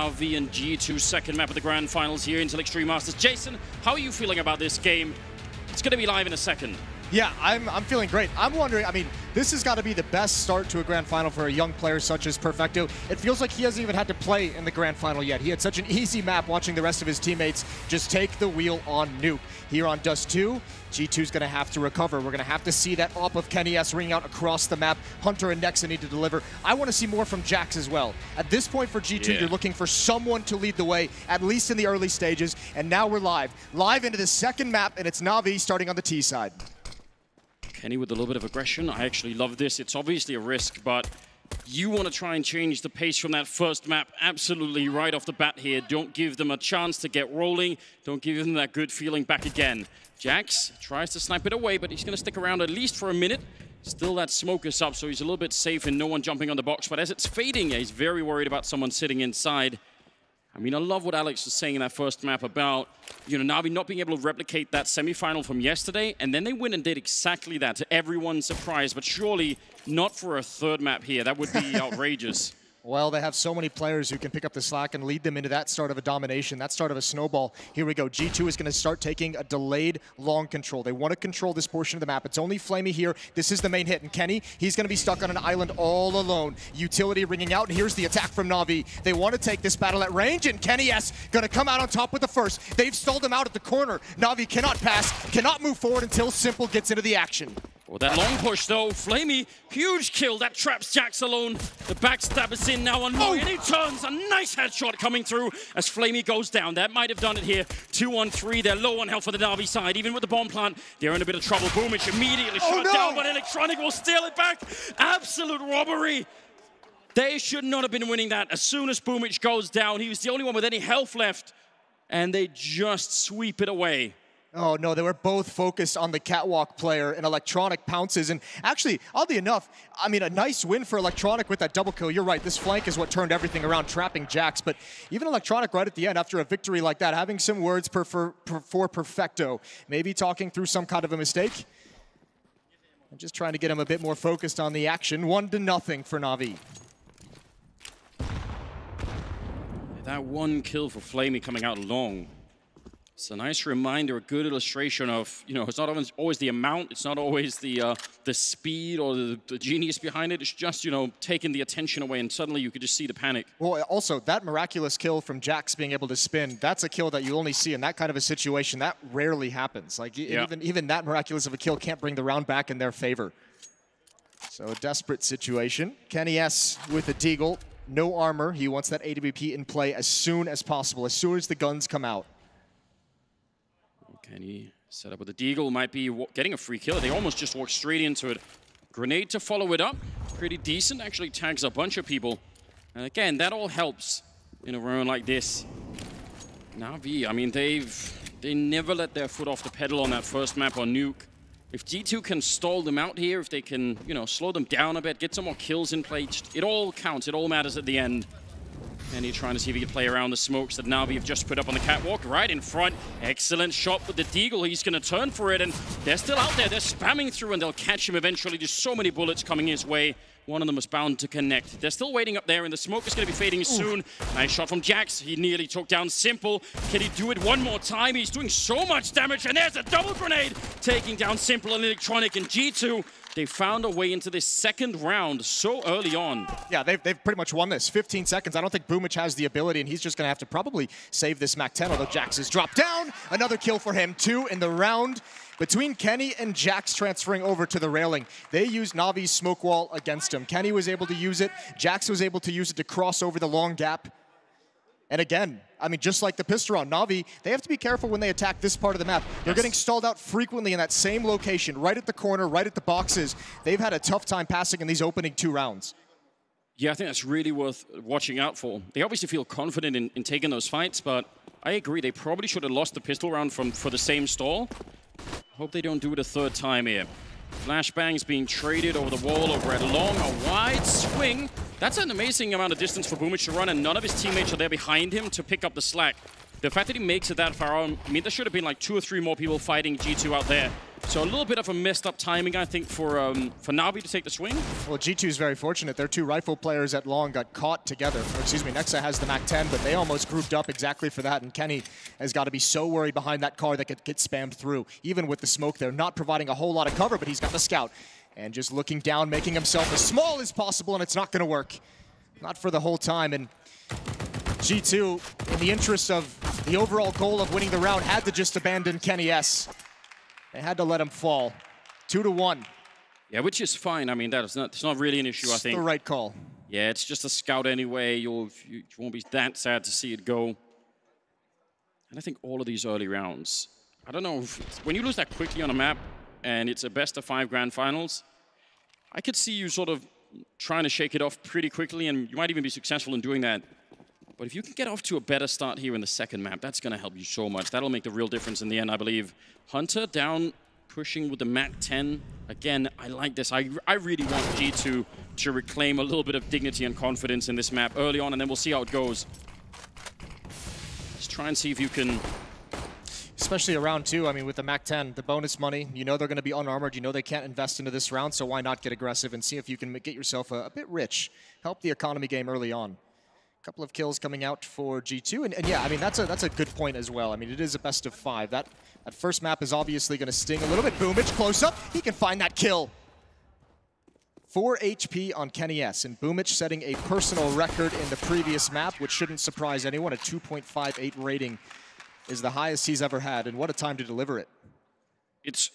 Na'Vi and G2 second map of the Grand Finals here in Extreme Masters. Jason, how are you feeling about this game? It's going to be live in a second. Yeah, I'm feeling great. I'm wondering, I mean, this has got to be the best start to a Grand Final for a young player such as Perfecto. It feels like he hasn't even had to play in the Grand Final yet. He had such an easy map watching the rest of his teammates just take the wheel on Nuke. Here on Dust2, G2's going to have to recover. We're going to have to see that op of Kenny S ringing out across the map. Hunter and Nexa need to deliver. I want to see more from Jax as well. At this point for G2, you're looking for someone to lead the way, at least in the early stages. And now we're live into the second map, and it's Na'Vi starting on the T side. Kenny with a little bit of aggression. I actually love this. It's obviously a risk, but you want to try and change the pace from that first map absolutely right off the bat here. Don't give them a chance to get rolling. Don't give them that good feeling back again. Jax tries to snipe it away, but he's going to stick around at least for a minute. Still that smoke is up, so he's a little bit safe and no one jumping on the box. But as it's fading, he's very worried about someone sitting inside. I mean, I love what Alex was saying in that first map about, you know, Na'Vi not being able to replicate that semi-final from yesterday, and then they went and did exactly that to everyone's surprise, but surely not for a third map here. That would be outrageous. Well, they have so many players who can pick up the slack and lead them into that start of a domination, that start of a snowball. Here we go. G2 is going to start taking a delayed long control. They want to control this portion of the map. It's only Flamey here. This is the main hit. And Kenny, he's going to be stuck on an island all alone. Utility ringing out. And here's the attack from Na'Vi. They want to take this battle at range. And Kenny S going to come out on top with the first. They've stalled him out at the corner. Na'Vi cannot pass, cannot move forward until Simple gets into the action. Well, that long push, though. Flamey, huge kill. That traps Jax alone. The backstab is in now on Moy, and he turns. A nice headshot coming through as Flamey goes down. That might have done it here. 2-on-3. They're low on health for the Na'Vi side. Even with the bomb plant, they're in a bit of trouble. Boomich immediately shut down, but Electronic will steal it back. Absolute robbery. They should not have been winning that. As soon as Boomich goes down, he was the only one with any health left, and they just sweep it away. Oh, no, they were both focused on the catwalk player, and Electronic pounces. And actually, oddly enough, I mean, a nice win for Electronic with that double kill. You're right, this flank is what turned everything around, trapping Jax. But even Electronic right at the end, after a victory like that, having some words for Perfecto, maybe talking through some kind of a mistake. I'm just trying to get him a bit more focused on the action. 1-0 for Na'Vi. That one kill for Flamey coming out long. It's a nice reminder, a good illustration of, you know, it's not always the amount, it's not always the speed or the genius behind it. It's just, you know, taking the attention away, and suddenly you could just see the panic. Well, also, that miraculous kill from Jax being able to spin, that's a kill that you only see in that kind of a situation. That rarely happens. Like, even that miraculous of a kill can't bring the round back in their favor. So, a desperate situation. Kenny S with a deagle, no armor. He wants that AWP in play as soon as possible, as soon as the guns come out. Kenny set up with a deagle, might be getting a free kill. They almost just walked straight into it. Grenade to follow it up. Pretty decent, actually tags a bunch of people. And again, that all helps in a round like this. Na'Vi, I mean, they never let their foot off the pedal on that first map on Nuke. If G2 can stall them out here, if they can, you know, slow them down a bit, get some more kills in play, it all counts, it all matters at the end. Kenny trying to see if he can play around the smokes that Na'Vi have just put up on the catwalk right in front. Excellent shot with the deagle. He's going to turn for it, and they're still out there. They're spamming through, and they'll catch him eventually. There's so many bullets coming his way. One of them was bound to connect. They're still waiting up there, and the smoke is going to be fading soon. Nice shot from Jax. He nearly took down Simple. Can he do it one more time? He's doing so much damage, and there's a double grenade taking down Simple and Electronic. And G2, they found a way into this second round so early on. Yeah, they've pretty much won this. 15 seconds. I don't think Boomich has the ability, and he's just going to have to probably save this MAC-10, although Jax is dropped down. Another kill for him, 2 in the round. Between Kenny and Jax transferring over to the railing, they used Na'Vi's smoke wall against him. Kenny was able to use it. Jax was able to use it to cross over the long gap. And again, I mean, just like the pistol round, Na'Vi, they have to be careful when they attack this part of the map. They're getting stalled out frequently in that same location, right at the corner, right at the boxes. They've had a tough time passing in these opening 2 rounds. Yeah, I think that's really worth watching out for. They obviously feel confident in taking those fights, but I agree, they probably should have lost the pistol round for the same stall. Hope they don't do it a third time here. Flashbangs being traded over the wall over at long, a wide swing. That's an amazing amount of distance for Boomich to run, and none of his teammates are there behind him to pick up the slack. The fact that he makes it that far, I mean, there should have been like 2 or 3 more people fighting G2 out there. So a little bit of a messed up timing, I think, for Na'Vi to take the swing. Well, G2 is very fortunate. Their two rifle players at long got caught together. Or, excuse me, Nexa has the MAC-10, but they almost grouped up exactly for that. And Kenny has got to be so worried behind that car that could get spammed through. Even with the smoke there, not providing a whole lot of cover, but he's got the scout. And just looking down, making himself as small as possible, and it's not going to work. Not for the whole time. And G2, in the interest of the overall goal of winning the round, had to just abandon Kenny S. They had to let him fall. 2-1. Yeah, which is fine. I mean, it's not really an issue, I think. It's the right call. Yeah, it's just a scout anyway. You won't be that sad to see it go. And I think all of these early rounds, I don't know, when you lose that quickly on a map and it's a best-of-5 grand finals, I could see you sort of trying to shake it off pretty quickly, and you might even be successful in doing that. But if you can get off to a better start here in the second map, that's going to help you so much. That'll make the real difference in the end, I believe. Hunter down, pushing with the MAC-10. Again, I like this. I really want G2 to reclaim a little bit of dignity and confidence in this map early on, and then we'll see how it goes. Let's try and see if you can... Especially around 2, I mean, with the MAC-10, the bonus money, you know they're going to be unarmored, you know they can't invest into this round, so why not get aggressive and see if you can get yourself a bit rich. Help the economy game early on. Couple of kills coming out for G2, and yeah, I mean, that's a good point as well. I mean, it is a best-of-5. That first map is obviously going to sting a little bit. Boomich close up, he can find that kill. 4 HP on Kenny S, and Boomich setting a personal record in the previous map, which shouldn't surprise anyone. A 2.58 rating is the highest he's ever had, and what a time to deliver it. It's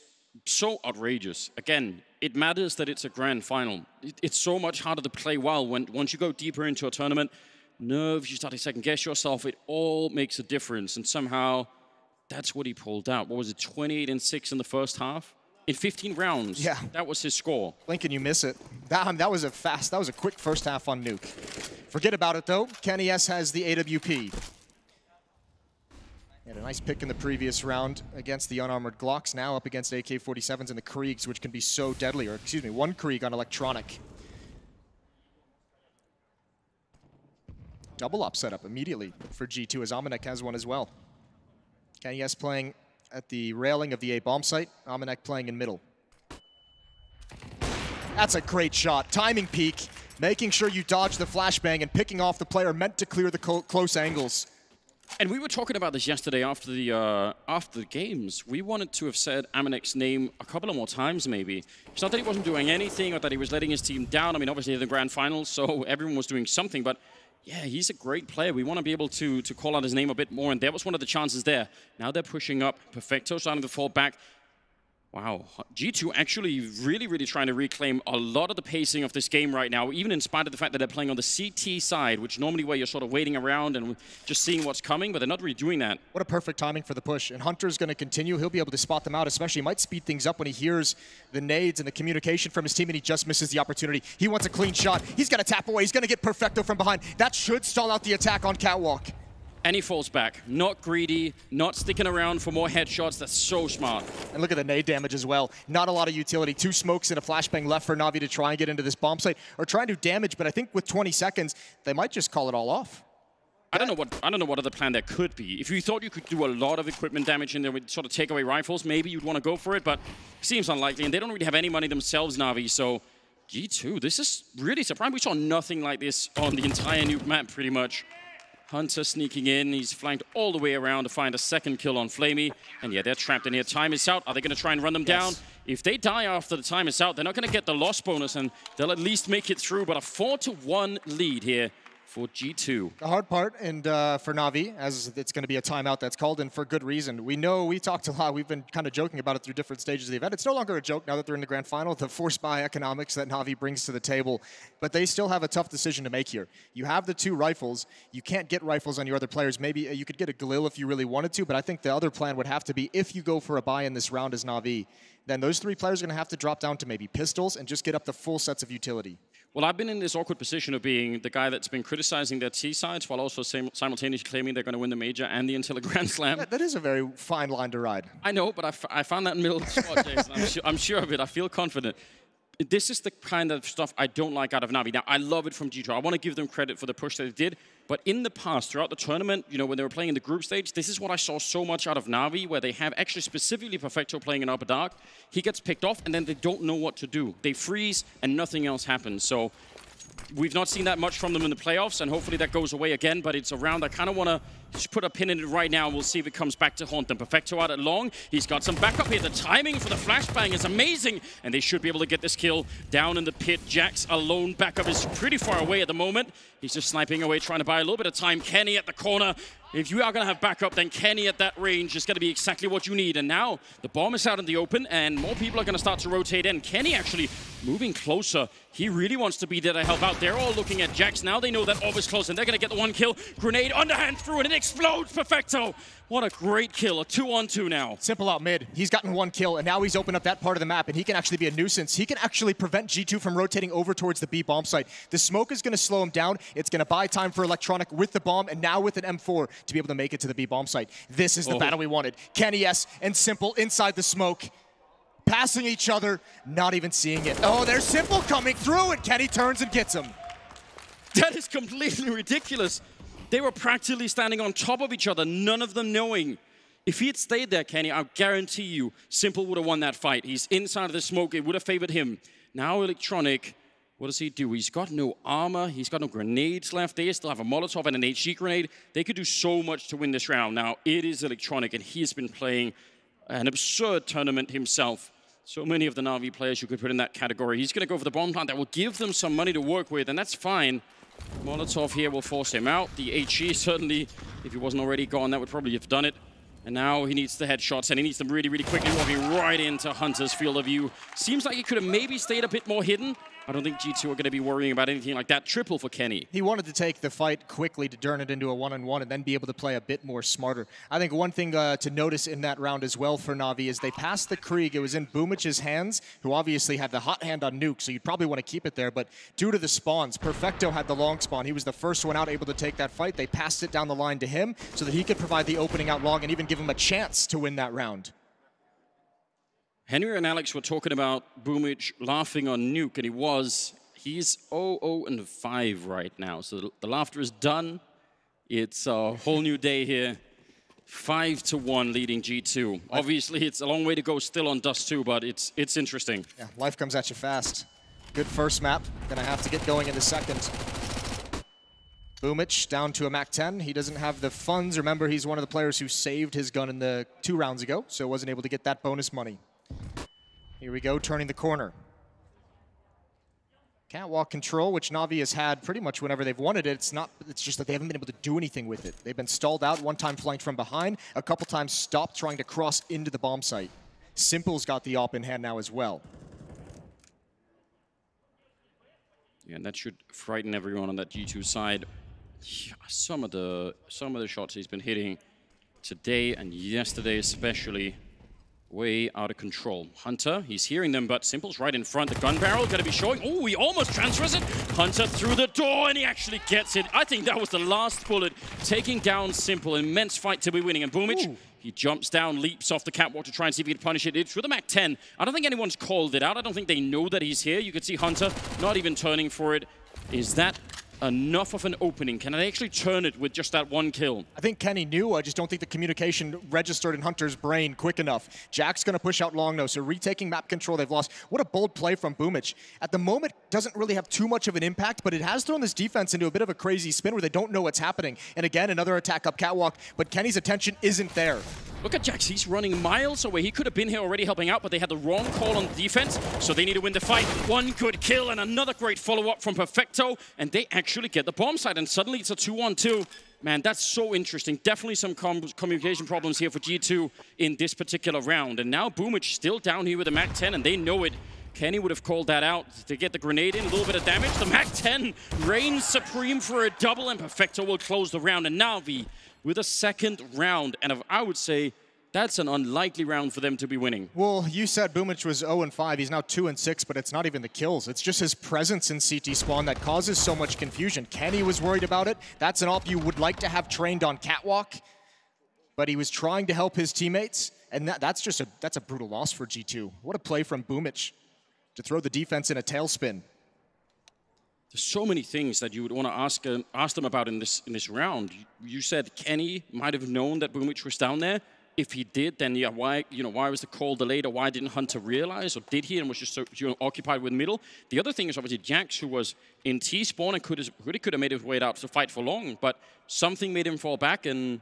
so outrageous. Again, it matters that it's a grand final. It's so much harder to play well once you go deeper into a tournament. Nerves, you start to second-guess yourself, it all makes a difference, and somehow that's what he pulled out. What was it, 28-6 in the first half? In 15 rounds, yeah. That was his score. Lincoln, you miss it. That was a quick first half on Nuke. Forget about it, though. Kenny S has the AWP. And a nice pick in the previous round against the unarmored Glocks, now up against AK-47s and the Kriegs, which can be so deadly, or excuse me, one Krieg on electronic. Double up setup immediately for G2 as Amanek has one as well. Kenny S playing at the railing of the A bomb site. Amanek playing in middle. That's a great shot. Timing peak, making sure you dodge the flashbang and picking off the player meant to clear the close angles. And we were talking about this yesterday after the games. We wanted to have said Amanek's name a couple of more times, maybe. It's not that he wasn't doing anything or that he was letting his team down. I mean, obviously, they're the grand finals, so everyone was doing something. But yeah, he's a great player. We want to be able to call out his name a bit more, and there was one of the chances there. Now they're pushing up. Perfecto starting to fall back. Wow, G2 actually really, really trying to reclaim a lot of the pacing of this game right now, even in spite of the fact that they're playing on the CT side, which normally where you're sort of waiting around and just seeing what's coming, but they're not really doing that. What a perfect timing for the push. And Hunter's going to continue. He'll be able to spot them out, especially he might speed things up when he hears the nades and the communication from his team, and he just misses the opportunity. He wants a clean shot. He's going to tap away. He's going to get Perfecto from behind. That should stall out the attack on Catwalk. And he falls back. Not greedy, not sticking around for more headshots. That's so smart. And look at the nade damage as well. Not a lot of utility. 2 smokes and a flashbang left for Na'Vi to try and get into this bomb site or try and do damage, but I think with 20 seconds, they might just call it all off. I don't know what other plan there could be. If you thought you could do a lot of equipment damage and there would sort of take away rifles, maybe you'd want to go for it, but it seems unlikely. And they don't really have any money themselves, Na'Vi, so G2, this is really surprising. We saw nothing like this on the entire Nuke map, pretty much. Hunter sneaking in. He's flanked all the way around to find a second kill on Flamey. And yeah, they're trapped in here. Time is out. Are they going to try and run them down? If they die after the time is out, they're not going to get the loss bonus, and they'll at least make it through. But a 4-1 lead here for G2. The hard part, and for Na'Vi, as it's going to be a timeout that's called, and for good reason. We know, we talked a lot, we've been kind of joking about it through different stages of the event. It's no longer a joke now that they're in the grand final, the forced buy economics that Na'Vi brings to the table. But they still have a tough decision to make here. You have the 2 rifles. You can't get rifles on your other players. Maybe you could get a Galil if you really wanted to, but I think the other plan would have to be, if you go for a buy in this round as Na'Vi, then those 3 players are going to have to drop down to maybe pistols and just get up the full sets of utility. Well, I've been in this awkward position of being the guy that's been criticizing their T sides while also simultaneously claiming they're going to win the Major and the Intella Grand Slam. That is a very fine line to ride. I know, but I found that middle spot, Jason. I'm sure of it. I feel confident. This is the kind of stuff I don't like out of Na'Vi. Now, I love it from G2. I want to give them credit for the push that they did. But in the past, throughout the tournament, you know, when they were playing in the group stage, this is what I saw so much out of Na'Vi, where they have actually specifically Perfecto playing in Upper Dark. He gets picked off, and then they don't know what to do. They freeze, and nothing else happens. So we've not seen that much from them in the playoffs, and hopefully that goes away again, but it's a round I kind of want to just put a pin in it right now, and we'll see if it comes back to haunt them. Perfecto out at long. He's got some backup here. The timing for the flashbang is amazing, and they should be able to get this kill down in the pit. Jax alone. Backup is pretty far away at the moment. He's just sniping away, trying to buy a little bit of time. Kenny at the corner. If you are going to have backup, then Kenny at that range is going to be exactly what you need. And now the bomb is out in the open, and more people are going to start to rotate in. Kenny actually moving closer. He really wants to be there to help out. They're all looking at Jax now. They know that orb is close, and they're going to get the one kill. Grenade underhand through, and it explodes. Perfecto. What a great kill. A 2-on-2 now. Simple out mid. He's gotten one kill, and now he's opened up that part of the map, and he can actually be a nuisance. He can actually prevent G2 from rotating over towards the B bomb site. The smoke is going to slow him down. It's going to buy time for Electronic with the bomb, and now with an M4 to be able to make it to the B bomb site. This is the battle we wanted. Kenny S and Simple inside the smoke, passing each other, not even seeing it. Oh, there's Simple coming through, and Kenny turns and gets him. That is completely ridiculous. They were practically standing on top of each other, none of them knowing. If he had stayed there, Kenny, I guarantee you, Simple would have won that fight. He's inside of the smoke. It would have favored him. Now Electronic, what does he do? He's got no armor. He's got no grenades left. They still have a Molotov and an HG grenade. They could do so much to win this round. Now, it is Electronic, and he's been playing an absurd tournament himself. So many of the Na'Vi players you could put in that category. He's going to go for the bomb plant. That will give them some money to work with, and that's fine. Molotov here will force him out. The HE certainly, if he wasn't already gone, that would probably have done it. And now he needs the headshots, and he needs them really, really quickly, walking right into Hunter's field of view. Seems like he could have maybe stayed a bit more hidden. I don't think G2 are going to be worrying about anything like that. Triple for Kenny. He wanted to take the fight quickly to turn it into a one-on-one and then be able to play a bit more smarter. I think one thing to notice in that round as well for Na'Vi is they passed the Krieg. It was in Boomich's hands, who obviously had the hot hand on Nuke, so you'd probably want to keep it there. But due to the spawns, Perfecto had the long spawn. He was the first one out able to take that fight. They passed it down the line to him so that he could provide the opening out long and even give him a chance to win that round. Henry and Alex were talking about Boomich laughing on Nuke, and he's 0-0-5 right now. So the laughter is done. It's a whole new day here. 5-1 leading G2. Obviously, it's a long way to go still on Dust2, but it's interesting. Yeah, life comes at you fast. Good first map. Gonna have to get going in the second. Boomich down to a MAC-10. He doesn't have the funds. Remember, he's one of the players who saved his gun in the 2 rounds ago, so wasn't able to get that bonus money. Here we go, turning the corner. Catwalk control, which Na'Vi has had pretty much whenever they've wanted it. It's just that they haven't been able to do anything with it. They've been stalled out, one time flanked from behind, a couple times stopped trying to cross into the bomb site. Simple's got the op in hand now as well. Yeah, and that should frighten everyone on that G2 side. Yeah, some of the shots he's been hitting today and yesterday especially, way out of control. Hunter, he's hearing them, but Simple's right in front. The gun barrel going to be showing. Oh, he almost transfers it. Hunter through the door, and he actually gets it. I think that was the last bullet, taking down Simple. Immense fight to be winning. And Boomich, he jumps down, leaps off the catwalk to try and see if he can punish it. It's with the MAC-10. I don't think anyone's called it out. I don't think they know that he's here. You could see Hunter not even turning for it. Is that enough of an opening? Can they actually turn it with just that one kill? I think Kenny knew. I just don't think the communication registered in Hunter's brain quick enough. Jack's going to push out long, though, so retaking map control they've lost. What a bold play from Boomich. At the moment, doesn't really have too much of an impact, but it has thrown this defense into a bit of a crazy spin where they don't know what's happening. And again, another attack up catwalk, but Kenny's attention isn't there. Look at Jax, he's running miles away. He could have been here already helping out, but they had the wrong call on defense, so they need to win the fight. One good kill and another great follow-up from Perfecto, and they actually get the bomb site, and suddenly it's a 2-on-2. Man, that's so interesting. Definitely some communication problems here for G2 in this particular round. And now Boomich still down here with the MAC-10, and they know it. Kenny would have called that out to get the grenade in, a little bit of damage. The MAC-10 reigns supreme for a double, and Perfecto will close the round. And Na'Vi with a second round, and I would say that's an unlikely round for them to be winning. Well, you said Boomich was 0-5. He's now 2-6, but it's not even the kills. It's just his presence in CT spawn that causes so much confusion. Kenny was worried about it. That's an op you would like to have trained on catwalk, but he was trying to help his teammates, and that's a brutal loss for G2. What a play from Boomich to throw the defense in a tailspin. there's so many things that you would want to ask them about in this round. You said Kenny might have known that Boomich was down there. If he did, then yeah, why was the call delayed, or why didn't Hunter realize, or did he and was just so occupied with middle? The other thing is obviously Jax, who was in T-spawn and really could have made his way out to fight for long, but something made him fall back, and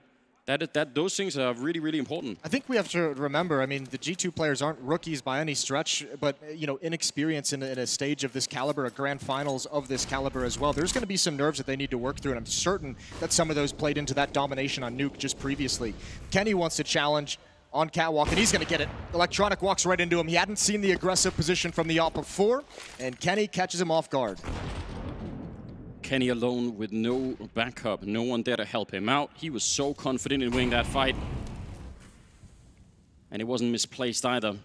those things are really, really important. I think we have to remember, I mean, the G2 players aren't rookies by any stretch, but, you know, inexperience in a stage of this caliber, a grand finals of this caliber as well. There's going to be some nerves that they need to work through, and I'm certain that some of those played into that domination on Nuke just previously. Kenny wants to challenge on Catwalk, and he's going to get it. Electronic walks right into him. He hadn't seen the aggressive position from the AWP before, and Kenny catches him off guard. Kenny alone with no backup, no one there to help him out. He was so confident in winning that fight. And it wasn't misplaced either.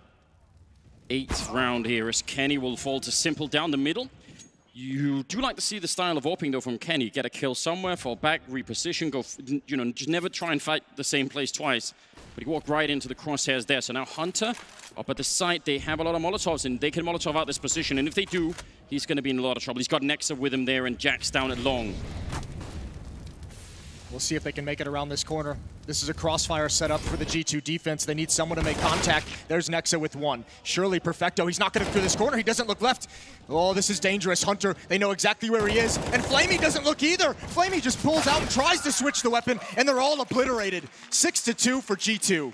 8th round here as Kenny will fall to Simple down the middle. You do like to see the style of AWPing though from Kenny. Get a kill somewhere, fall back, reposition, go, you know, just never try and fight the same place twice. But he walked right into the crosshairs there. So now Hunter up at the site, they have a lot of Molotovs and they can Molotov out this position. And if they do, he's going to be in a lot of trouble. He's got Nexa with him there and Jax down at long. We'll see if they can make it around this corner. This is a crossfire setup for the G2 defense. They need someone to make contact. There's Nexa with one. Surely Perfecto, he's not going to through this corner. He doesn't look left. Oh, this is dangerous. Hunter, they know exactly where he is. And Flamey doesn't look either. Flamey just pulls out and tries to switch the weapon, and they're all obliterated. 6-2 for G2.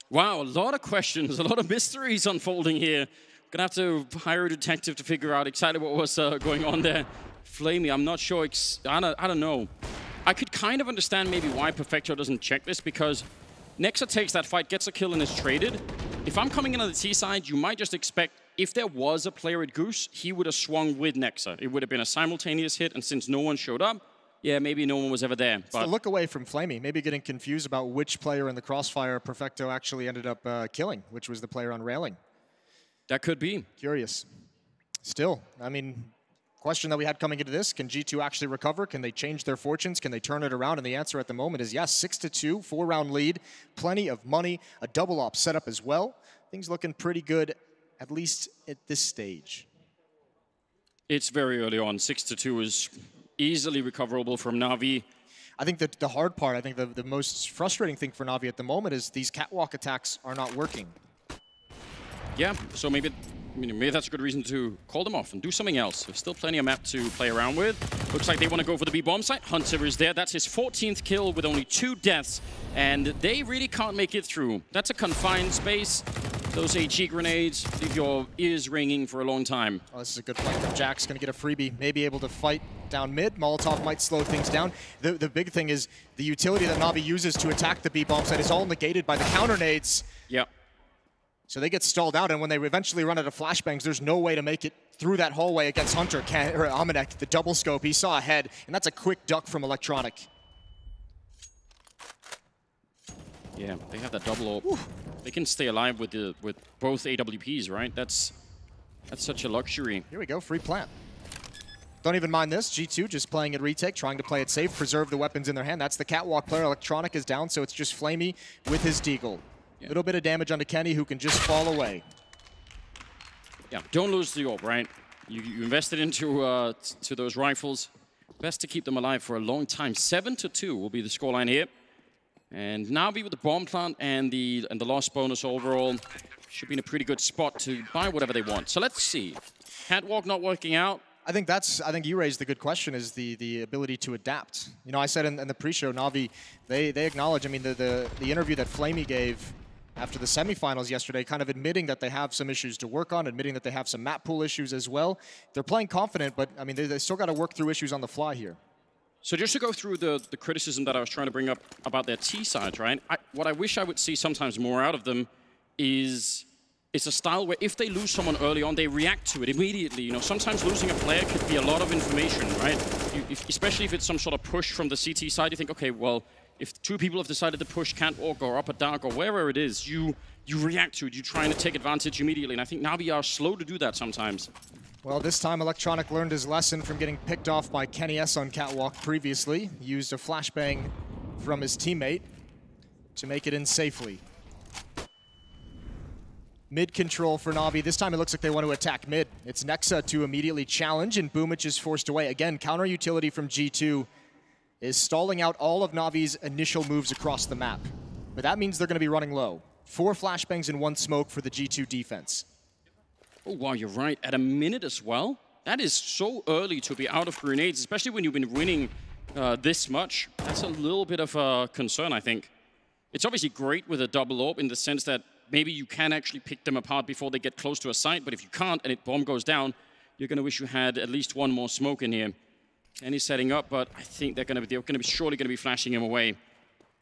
Wow, a lot of questions, a lot of mysteries unfolding here. Gonna have to hire a detective to figure out exactly what was going on there. Flamey, I'm not sure. I don't know. I could kind of understand maybe why Perfecto doesn't check this, because Nexa takes that fight, gets a kill, and is traded. If I'm coming in on the T side, you might just expect if there was a player at Goose, he would have swung with Nexa. It would have been a simultaneous hit, and since no one showed up, yeah, maybe no one was ever there. But look away from Flamey, maybe getting confused about which player in the crossfire Perfecto actually ended up killing, which was the player on railing. That could be. Curious. Still, I mean, question that we had coming into this, can G2 actually recover? Can they change their fortunes? Can they turn it around? And the answer at the moment is yes, 6-2, 4-round lead, plenty of money, a double op setup as well. Things looking pretty good, at least at this stage. It's very early on. 6-2 is easily recoverable from Na'Vi. I think that the hard part, I think the most frustrating thing for Na'Vi at the moment is these catwalk attacks are not working. Yeah, so maybe that's a good reason to call them off and do something else. There's still plenty of map to play around with. Looks like they want to go for the B-bomb site. Hunter is there. That's his 14th kill with only 2 deaths. And they really can't make it through. That's a confined space. Those HE grenades leave your ears ringing for a long time. Oh, this is a good fight from Jax. Going to get a freebie. Maybe able to fight down mid. Molotov might slow things down. The big thing is the utility that Na'Vi uses to attack the B-bomb site is all negated by the counter nades. Yep. So they get stalled out, and when they eventually run out of flashbangs, there's no way to make it through that hallway against Hunter. Or Amanek, the double scope, he saw ahead, and that's a quick duck from Electronic. Yeah, they have that double AWP. They can stay alive with both AWPs, right? That's such a luxury. Here we go, free plant. Don't even mind this. G2 just playing it retake, trying to play it safe, preserve the weapons in their hand. That's the catwalk player. Electronic is down, so it's just Flamey with his deagle. A little bit of damage onto Kenny, who can just fall away. Yeah, don't lose the AWP, right? You invested into to those rifles. Best to keep them alive for a long time. 7-2 will be the scoreline here. And Na'Vi with the bomb plant and the loss bonus overall should be in a pretty good spot to buy whatever they want. So let's see. Catwalk not working out. I think you raised the good question, is the ability to adapt. You know, I said in the pre-show, Na'Vi, they acknowledge, I mean, the interview that Flamey gave after the semifinals yesterday, kind of admitting that they have some issues to work on, admitting that they have some map pool issues as well. They're playing confident, but I mean, they still got to work through issues on the fly here. So just to go through the criticism that I was trying to bring up about their T sides, right? What I wish I would see sometimes more out of them is it's a style where if they lose someone early on, they react to it immediately. You know, sometimes losing a player could be a lot of information, right? Especially if it's some sort of push from the CT side, you think, okay, well, if 2 people have decided to push catwalk or up a dark or wherever it is, you react to it. You're trying to take advantage immediately. And I think Na'Vi are slow to do that sometimes. Well, this time Electronic learned his lesson from getting picked off by Kenny S on catwalk previously. He used a flashbang from his teammate to make it in safely. Mid control for Na'Vi. This time it looks like they want to attack mid. It's Nexa to immediately challenge, and Boomich is forced away. Again, counter utility from G2 is stalling out all of Na'Vi's initial moves across the map. But that means they're going to be running low. 4 flashbangs and 1 smoke for the G2 defense. Oh, wow, you're right. At a minute as well? That is so early to be out of grenades, especially when you've been winning this much. That's a little bit of a concern, I think. It's obviously great with a double AWP in the sense that maybe you can actually pick them apart before they get close to a site, but if you can't and it bomb goes down, you're going to wish you had at least 1 more smoke in here. And he's setting up, but I think they're going to be surely going to be flashing him away.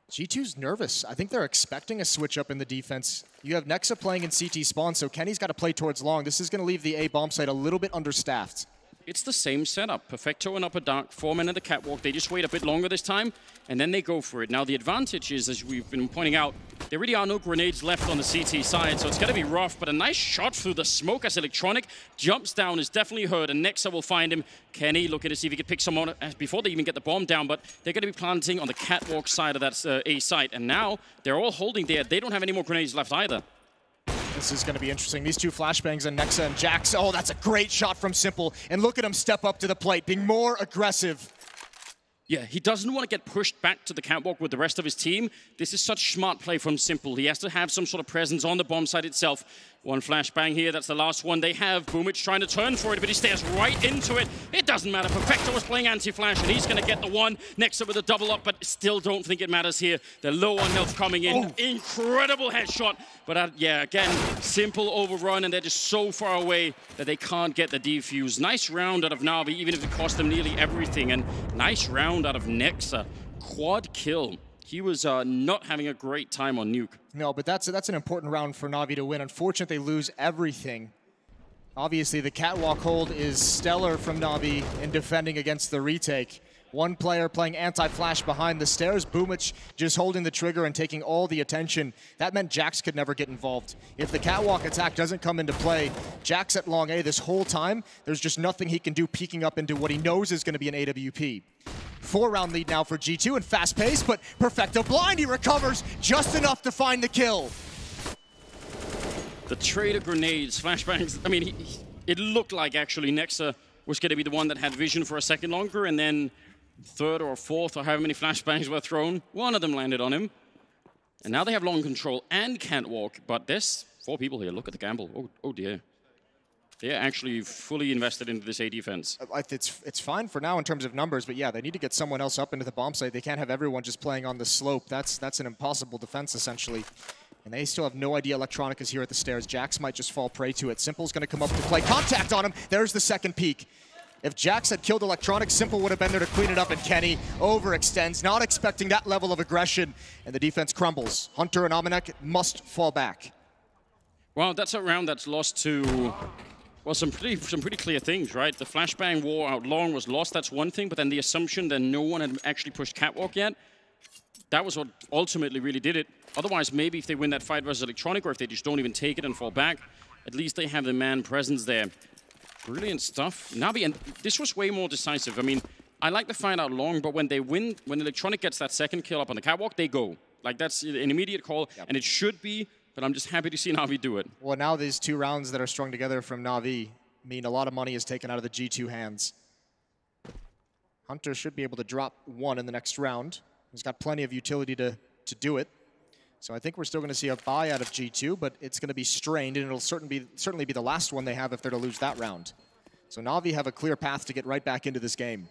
G2's nervous. I think they're expecting a switch up in the defense. You have Nexa playing in CT spawn, so Kenny's got to play towards long. This is going to leave the A bomb site a little bit understaffed. It's the same setup. Perfecto and Upper Dark, 4 men in the catwalk. They just wait a bit longer this time, and then they go for it. Now, the advantage is, as we've been pointing out, there really are no grenades left on the CT side, so it's going to be rough, but a nice shot through the smoke as Electronic jumps down, is definitely hurt, and Nexa will find him. Kenny looking to see if he can pick someone before they even get the bomb down, but they're going to be planting on the catwalk side of that A site, and now they're all holding there. They don't have any more grenades left either. This is going to be interesting. These 2 flashbangs and Nexa and Jax. Oh, that's a great shot from Simple. And look at him step up to the plate, being more aggressive. Yeah, he doesn't want to get pushed back to the catwalk with the rest of his team. This is such smart play from Simple. He has to have some sort of presence on the bomb site itself. 1 flashbang here, that's the last one they have. Boomich trying to turn for it, but he stares right into it. It doesn't matter. Perfecto was playing anti-flash, and he's going to get the 1. Next up with a double up, but still don't think it matters here. They're low on health coming in. Oh. Incredible headshot. But yeah, again, Simple overrun, and they're just so far away that they can't get the defuse. Nice round out of Na'Vi, even if it cost them nearly everything. And nice round out of Nexa. Quad kill. He was not having a great time on Nuke. No, but that's an important round for Na'Vi to win. Unfortunately, they lose everything. Obviously, the catwalk hold is stellar from Na'Vi in defending against the retake. 1 player playing anti-flash behind the stairs. Boomich just holding the trigger and taking all the attention. That meant Jax could never get involved. If the catwalk attack doesn't come into play, Jax at long A this whole time, there's just nothing he can do peeking up into what he knows is going to be an AWP. 4-round lead now for G2 and fast pace, but Perfecto blind. He recovers just enough to find the kill. The trade of grenades, flashbangs. I mean, it looked like actually Nexa was going to be the one that had vision for a second longer, and then 3rd or 4th or however many flashbangs were thrown, 1 of them landed on him. And now they have long control and catwalk, but there's 4 people here. Look at the gamble. Oh dear. They're actually fully invested into this A defense. It's fine for now in terms of numbers, but yeah, they need to get someone else up into the bomb site. They can't have everyone just playing on the slope. That's an impossible defense, essentially. And they still have no idea Electronic is here at the stairs. Jax might just fall prey to it. Simple's going to come up to play. Contact on him. There's the second peek. If Jax had killed Electronic, Simple would have been there to clean it up, and Kenny overextends, not expecting that level of aggression, and the defense crumbles. Hunter and Amanek must fall back. Well, that's a round that's lost to, well, some pretty clear things, right? The flashbang war out long was lost, that's one thing, but then the assumption that no one had actually pushed catwalk yet, that was what ultimately really did it. Otherwise, maybe if they win that fight versus Electronic, or if they just don't even take it and fall back, at least they have the man presence there. Brilliant stuff. Navi, and this was way more decisive. I mean, I like the fight out long, but when they win, when Electronic gets that second kill up on the catwalk, they go. Like, that's an immediate call, and it should be, but I'm just happy to see Navi do it. Well, now these 2 rounds that are strung together from Navi mean a lot of money is taken out of the G2 hands. Hunter should be able to drop 1 in the next round. He's got plenty of utility to do it. So I think we're still going to see a buy out of G2, but it's going to be strained, and it'll certainly be the last one they have if they're to lose that round. So Navi have a clear path to get right back into this game.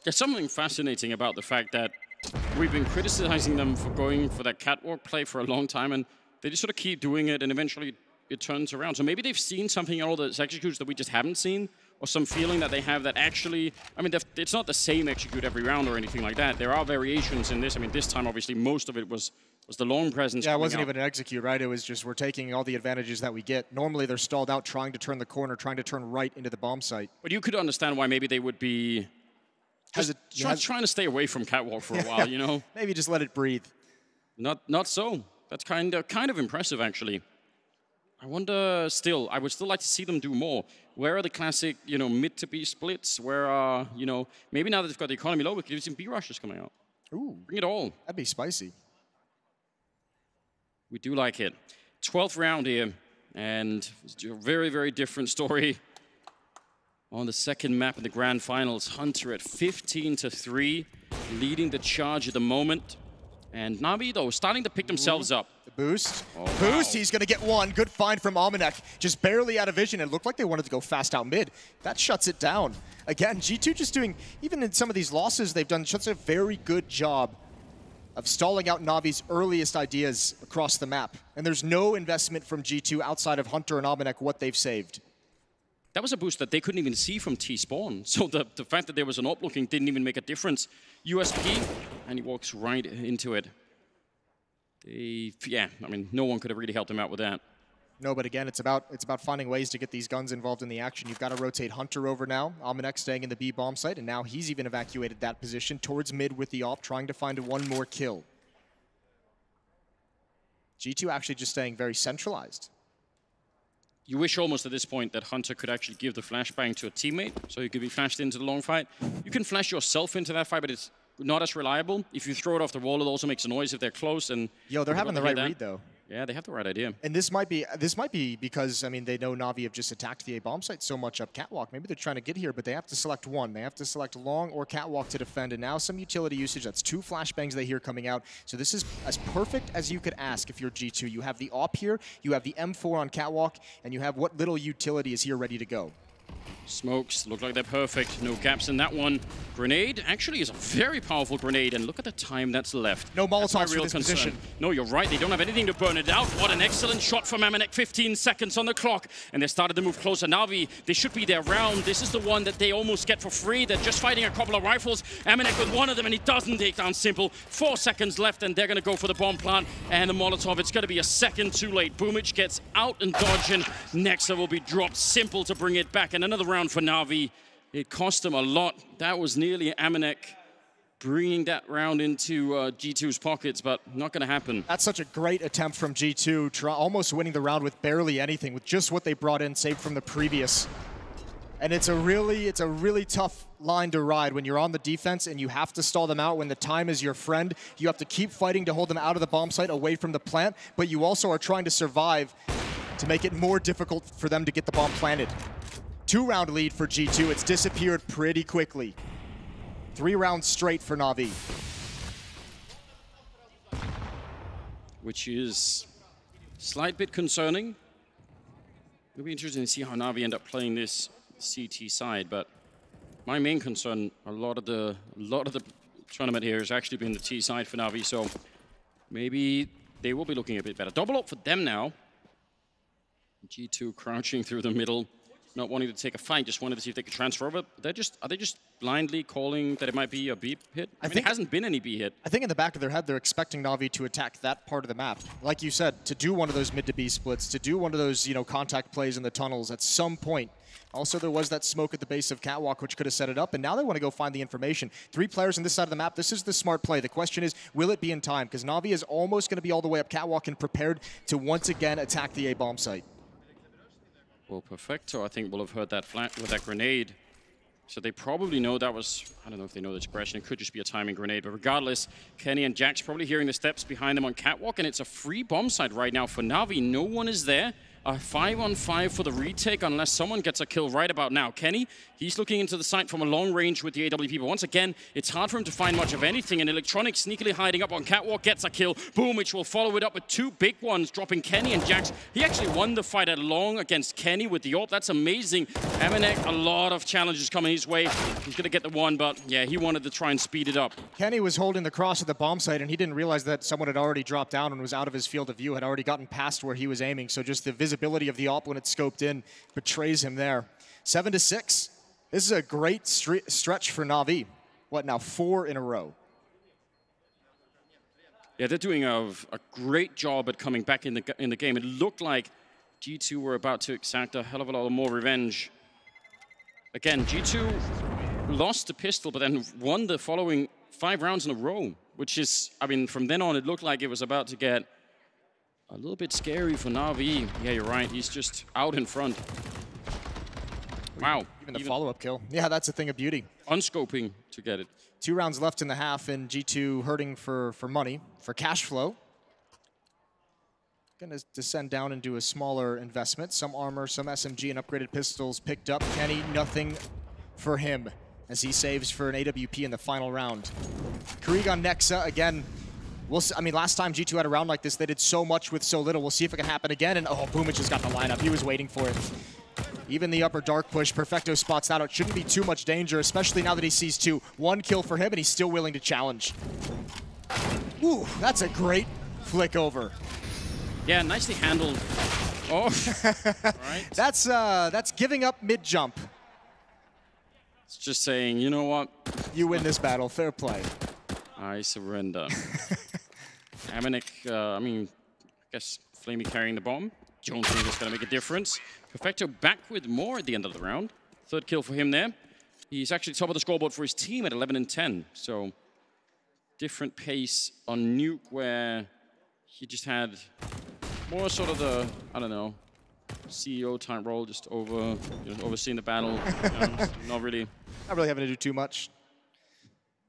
There's something fascinating about the fact that we've been criticizing them for going for that catwalk play for a long time, and they just sort of keep doing it, and eventually it turns around. So maybe they've seen something in all the executes that we just haven't seen, or some feeling that they have that actually, I mean, it's not the same execute every round or anything like that. There are variations in this. I mean, this time, obviously, most of it was the long presence. Yeah, it wasn't even an execute, right? It was just we're taking all the advantages that we get. Normally, they're stalled out trying to turn the corner, trying to turn right into the bomb site. But you could understand why maybe they would be trying to stay away from catwalk for a while, you know? Maybe just let it breathe. Not so. That's kind of impressive, actually. I wonder still, I would still like to see them do more. Where are the classic, you know, mid-to-B splits? Where are, you know, maybe now that they've got the economy low, we could have some B rushes coming out. Ooh. Bring it all. That'd be spicy. We do like it. 12th round here, and it's a very, very different story. On the second map in the grand finals, Hunter at 15-3, leading the charge at the moment. And Na'Vi, though, starting to pick themselves up. The boost. Oh, Boost, wow. He's going to get one. Good find from Almanac. Just barely out of vision. It looked like they wanted to go fast out mid. That shuts it down. Again, G2 just doing, even in some of these losses they've done, just a very good job of stalling out Navi's earliest ideas across the map. And there's no investment from G2 outside of Hunter and Almanac, what they've saved. That was a boost that they couldn't even see from T-Spawn. So the fact that there was an op looking didn't even make a difference. USP, and he walks right into it. Yeah, I mean, no one could have really helped him out with that. No, but again, it's about finding ways to get these guns involved in the action. You've got to rotate Hunter over now. Almanac staying in the B bomb site, and now he's even evacuated that position towards mid with the op, trying to find one more kill. G2 actually just staying very centralized. You wish almost at this point that Hunter could actually give the flashbang to a teammate, so he could be flashed into the long fight. You can flash yourself into that fight, but it's not as reliable. If you throw it off the wall, it also makes a noise if they're close. And yo, they're having the right read, though. Yeah, they have the right idea. And this might be because, I mean, they know Na'Vi have just attacked the A bomb site so much up Catwalk. Maybe they're trying to get here, but they have to select one. They have to select long or Catwalk to defend, and now some utility usage. That's 2 flashbangs they hear coming out. So this is as perfect as you could ask if you're G2. You have the op here, you have the M4 on Catwalk, and you have what little utility is here ready to go. Smokes look like they're perfect. No gaps in that one. Grenade actually is a very powerful grenade, and look at the time that's left. No Molotovs for real this concern. position. No, you're right. They don't have anything to burn it out. What an excellent shot from Amanek. 15 seconds on the clock, and they started to move closer. Na'Vi, they should be their round. This is the one that they almost get for free. They're just fighting a couple of rifles. Amanek with one of them, and he doesn't take down Simple. 4 seconds left, and they're going to go for the bomb plant and the Molotov. It's going to be a second too late. Boomich gets out and dodging. Nexa will be dropped. Simple to bring it back, and another round for Na'Vi. It cost them a lot. That was nearly Amanek bringing that round into G2's pockets, but not going to happen. That's such a great attempt from G2, almost winning the round with barely anything, with just what they brought in, saved from the previous. And it's a really tough line to ride when you're on the defense and you have to stall them out when the time is your friend. You have to keep fighting to hold them out of the bomb site, away from the plant, but you also are trying to survive to make it more difficult for them to get the bomb planted. 2-round lead for G2. It's disappeared pretty quickly. 3 rounds straight for Na'Vi. Which is a slight bit concerning. It'll be interesting to see how Na'Vi end up playing this CT side, but my main concern, a lot of the tournament here has actually been the T side for Na'Vi, so maybe they will be looking a bit better. Double up for them now. G2 crouching through the middle, not wanting to take a fight, just wanted to see if they could transfer over. Are they just blindly calling that it might be a B hit? I mean, there hasn't been any B hit. I think in the back of their head, they're expecting Na'Vi to attack that part of the map. Like you said, to do one of those mid to B splits, to do one of those, contact plays in the tunnels at some point. Also, there was that smoke at the base of Catwalk, which could have set it up, and now they want to go find the information. 3 players on this side of the map. This is the smart play. The question is, will it be in time? Because Na'Vi is almost going to be all the way up Catwalk and prepared to once again attack the A bomb site. Well, Perfecto, I think, will have heard that flat with that grenade. So they probably know that was, I don't know if they know the expression, it could just be a timing grenade, but regardless, Kenny and Jack's probably hearing the steps behind them on Catwalk, and it's a free bomb site right now for Na'Vi. No one is there. A 5-on-5 for the retake unless someone gets a kill right about now. Kenny, he's looking into the site from a long range with the AWP, but once again, it's hard for him to find much of anything, and Electronic sneakily hiding up on Catwalk gets a kill. Boomich will follow it up with 2 big ones, dropping Kenny and Jax. He actually won the fight at long against Kenny with the AWP. That's amazing. Amanek, a lot of challenges coming his way. He's going to get the one, but yeah, he wanted to try and speed it up. Kenny was holding the cross at the bomb site, and he didn't realize that someone had already dropped down and was out of his field of view, had already gotten past where he was aiming, so just the visibility of the AWP when it's scoped in betrays him there. 7-6. This is a great stretch for Na'Vi. What now, 4 in a row? Yeah, they're doing a great job at coming back in the game. It looked like G2 were about to exact a hell of a lot more revenge. Again, G2 lost the pistol, but then won the following 5 rounds in a row, which is, I mean, from then on, it looked like it was about to get a little bit scary for Na'Vi. Yeah, you're right. He's just out in front. Wow. Even the follow-up kill. Yeah, that's a thing of beauty. Unscoping to get it. 2 rounds left in the half, and G2 hurting for money, for cash flow. going to descend down and do a smaller investment. Some armor, some SMG, and upgraded pistols picked up. Kenny, nothing for him as he saves for an AWP in the final round. Krieg on Nexa, again, we'll see. I mean, last time G2 had a round like this, they did so much with so little. We'll see if it can happen again. And oh, Boomich has got the lineup. He was waiting for it. Even the upper dark push, Perfecto spots that out. Shouldn't be too much danger, especially now that he sees two. One kill for him, and he's still willing to challenge. Ooh, that's a great flick over. Yeah, nicely handled. Oh, right. That's giving up mid-jump. It's just saying, you know what? You win this battle, fair play. I surrender. Amanek, I guess Flamey carrying the bomb. Don't think it's going to make a difference. Perfecto back with more at the end of the round. Third kill for him there. He's actually top of the scoreboard for his team at 11 and 10. So different pace on Nuke, where he just had more sort of the, I don't know, CEO type role, just overseeing the battle. Not really having to do too much.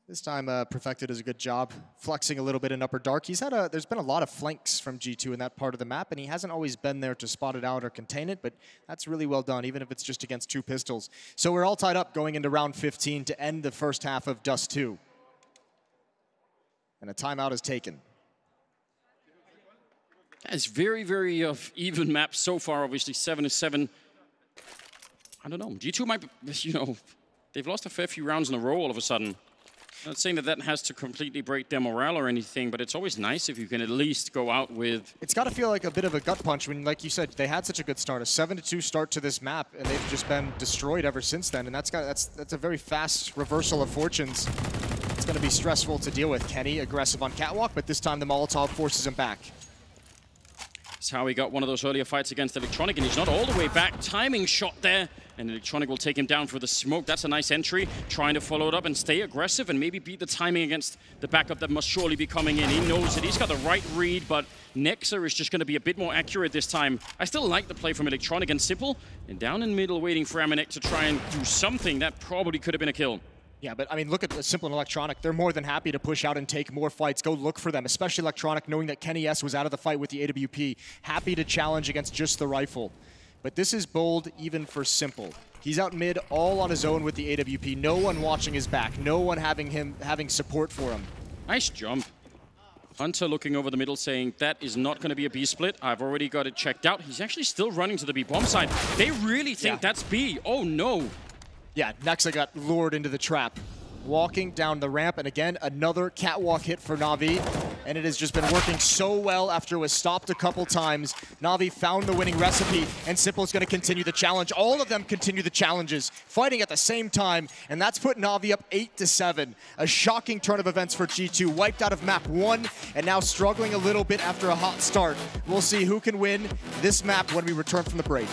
This time, Perfecto does a good job flexing a little bit in upper dark. There's been a lot of flanks from G2 in that part of the map, and he hasn't always been there to spot it out or contain it, but that's really well done, even if it's just against two pistols. So we're all tied up going into round 15 to end the first half of Dust2. And a timeout is taken. It's very, very even map so far, obviously 7-7. I don't know, G2 might, they've lost a fair few rounds in a row all of a sudden. I'm not saying that has to completely break their morale or anything, but it's always nice if you can at least go out with... It's got to feel like a bit of a gut punch when, like you said, they had such a good start, a 7-2 start to this map, and they've just been destroyed ever since then, and that's a very fast reversal of fortunes. It's going to be stressful to deal with. Kenny aggressive on Catwalk, but this time the Molotov forces him back. That's how he got one of those earlier fights against Electronic, and he's not all the way back. Timing shot there, and Electronic will take him down for the smoke. That's a nice entry, trying to follow it up and stay aggressive and maybe beat the timing against the backup that must surely be coming in. He knows it. He's got the right read, but Nexa is just going to be a bit more accurate this time. I still like the play from Electronic and Simple, and down in middle waiting for Amanek to try and do something that probably could have been a kill. Yeah, but I mean, look at the Simple and Electronic. They're more than happy to push out and take more fights. Go look for them, especially Electronic, knowing that Kenny S was out of the fight with the AWP. Happy to challenge against just the rifle. But this is bold even for Simple. He's out mid all on his own with the AWP. No one watching his back. No one having support for him. Nice jump. Hunter looking over the middle saying, that is not going to be a B split. I've already got it checked out. He's actually still running to the B bomb side. They really think that's B. Oh, no. Yeah, Nexa got lured into the trap. Walking down the ramp, and again, another catwalk hit for Na'Vi. And it has just been working so well after it was stopped a couple times. Na'Vi found the winning recipe, and Simple's going to continue the challenge. All of them continue the challenges, fighting at the same time, and that's put Na'Vi up 8-7. A shocking turn of events for G2, wiped out of map 1, and now struggling a little bit after a hot start. We'll see who can win this map when we return from the break.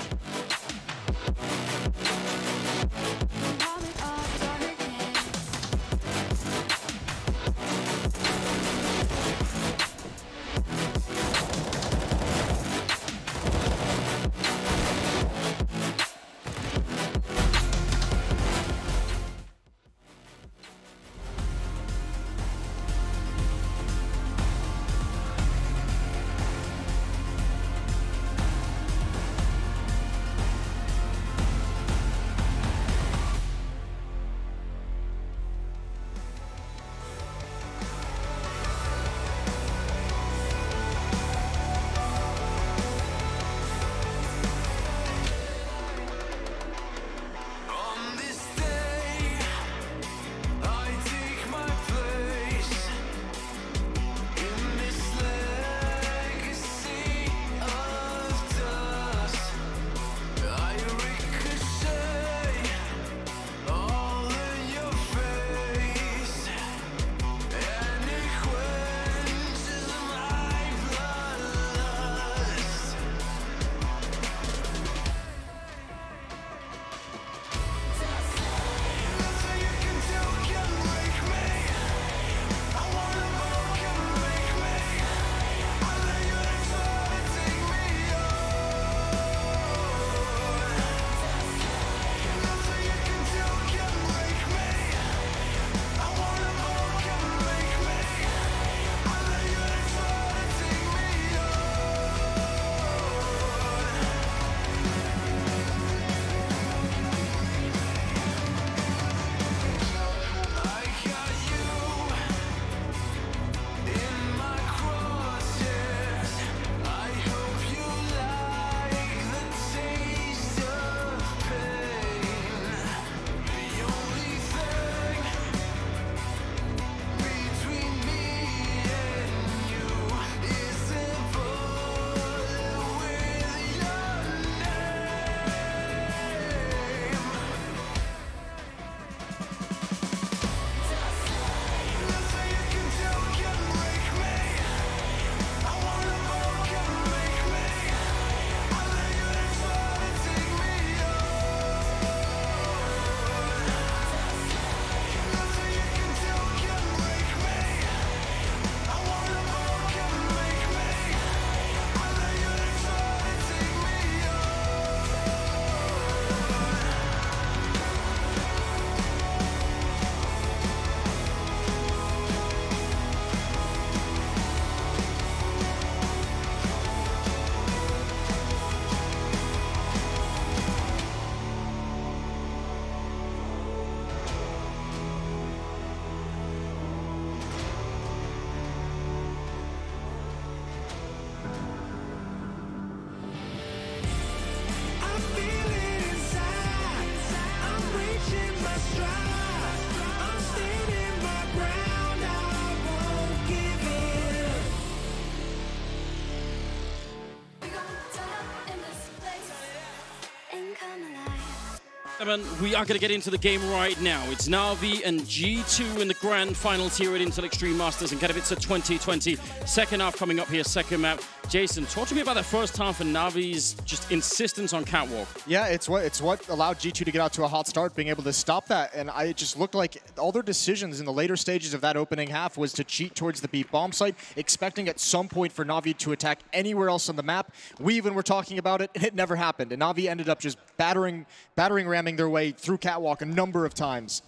gentlemen, we are going to get into the game right now. It's Na'Vi and G2 in the grand finals here at Intel Extreme Masters in Katowice 2020. Second half coming up here, second map. Jason, talk to me about that first half and Na'Vi's just insistence on catwalk. Yeah, it's what allowed G2 to get out to a hot start, being able to stop that. And it just looked like all their decisions in the later stages of that opening half was to cheat towards the B bomb site, expecting at some point for Na'Vi to attack anywhere else on the map. We even were talking about it, and it never happened. And Na'Vi ended up just battering ramming their way through catwalk a number of times.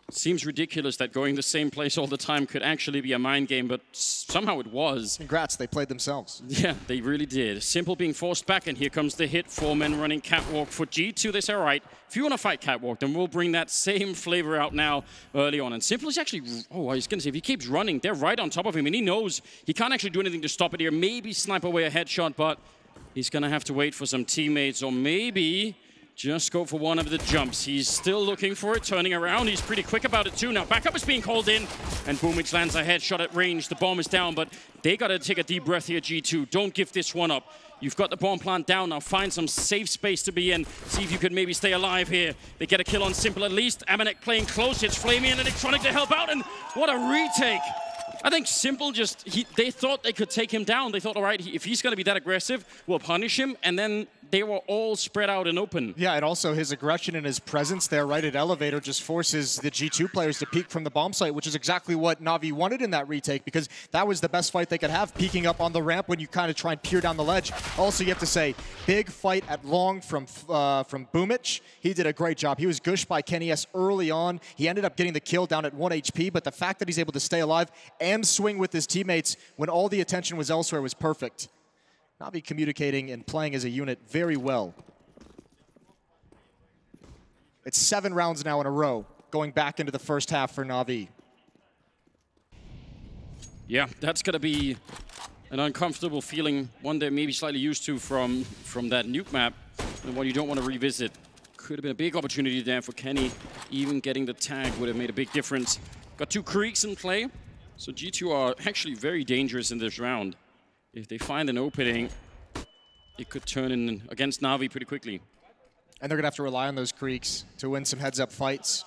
Seems ridiculous that going the same place all the time could actually be a mind game, but somehow it was. Congrats, they played themselves. Yeah, they really did. Simple being forced back, and here comes the hit. 4 men running catwalk for G2. They say, all right, if you want to fight catwalk, then we'll bring that same flavor out now early on. And Simple is actually, I was going to say, if he keeps running, they're right on top of him, and he knows he can't actually do anything to stop it here. Maybe snipe away a headshot, but he's going to have to wait for some teammates, or maybe just go for one of the jumps. He's still looking for it, turning around. He's pretty quick about it too. Now backup is being called in, and Boomich lands a headshot at range. The bomb is down, but they got to take a deep breath here, G2. Don't give this one up. You've got the bomb plant down. Now find some safe space to be in. See if you can maybe stay alive here. They get a kill on Simple at least. Amanek playing close. It's Flamey and Electronic to help out, and what a retake. I think Simple they thought they could take him down. They thought, all right, if he's going to be that aggressive, we'll punish him. And then they were all spread out and open. Yeah, and also his aggression and his presence there right at elevator just forces the G2 players to peek from the bomb site, which is exactly what Na'Vi wanted in that retake, because that was the best fight they could have, peeking up on the ramp when you kind of try and peer down the ledge. Also, you have to say, big fight at long from Boomich. He did a great job. He was gushed by Kenny S early on. He ended up getting the kill down at 1 HP, but the fact that he's able to stay alive and swing with his teammates when all the attention was elsewhere was perfect. Na'Vi communicating and playing as a unit very well. It's 7 rounds now in a row, going back into the first half for Na'Vi. Yeah, that's going to be an uncomfortable feeling, one they're maybe slightly used to from that nuke map, and one you don't want to revisit. Could have been a big opportunity there for Kenny. Even getting the tag would have made a big difference. Got 2 creeks in play, so G2 are actually very dangerous in this round. If they find an opening, it could turn in against Na'Vi pretty quickly. And they're going to have to rely on those creeks to win some heads-up fights.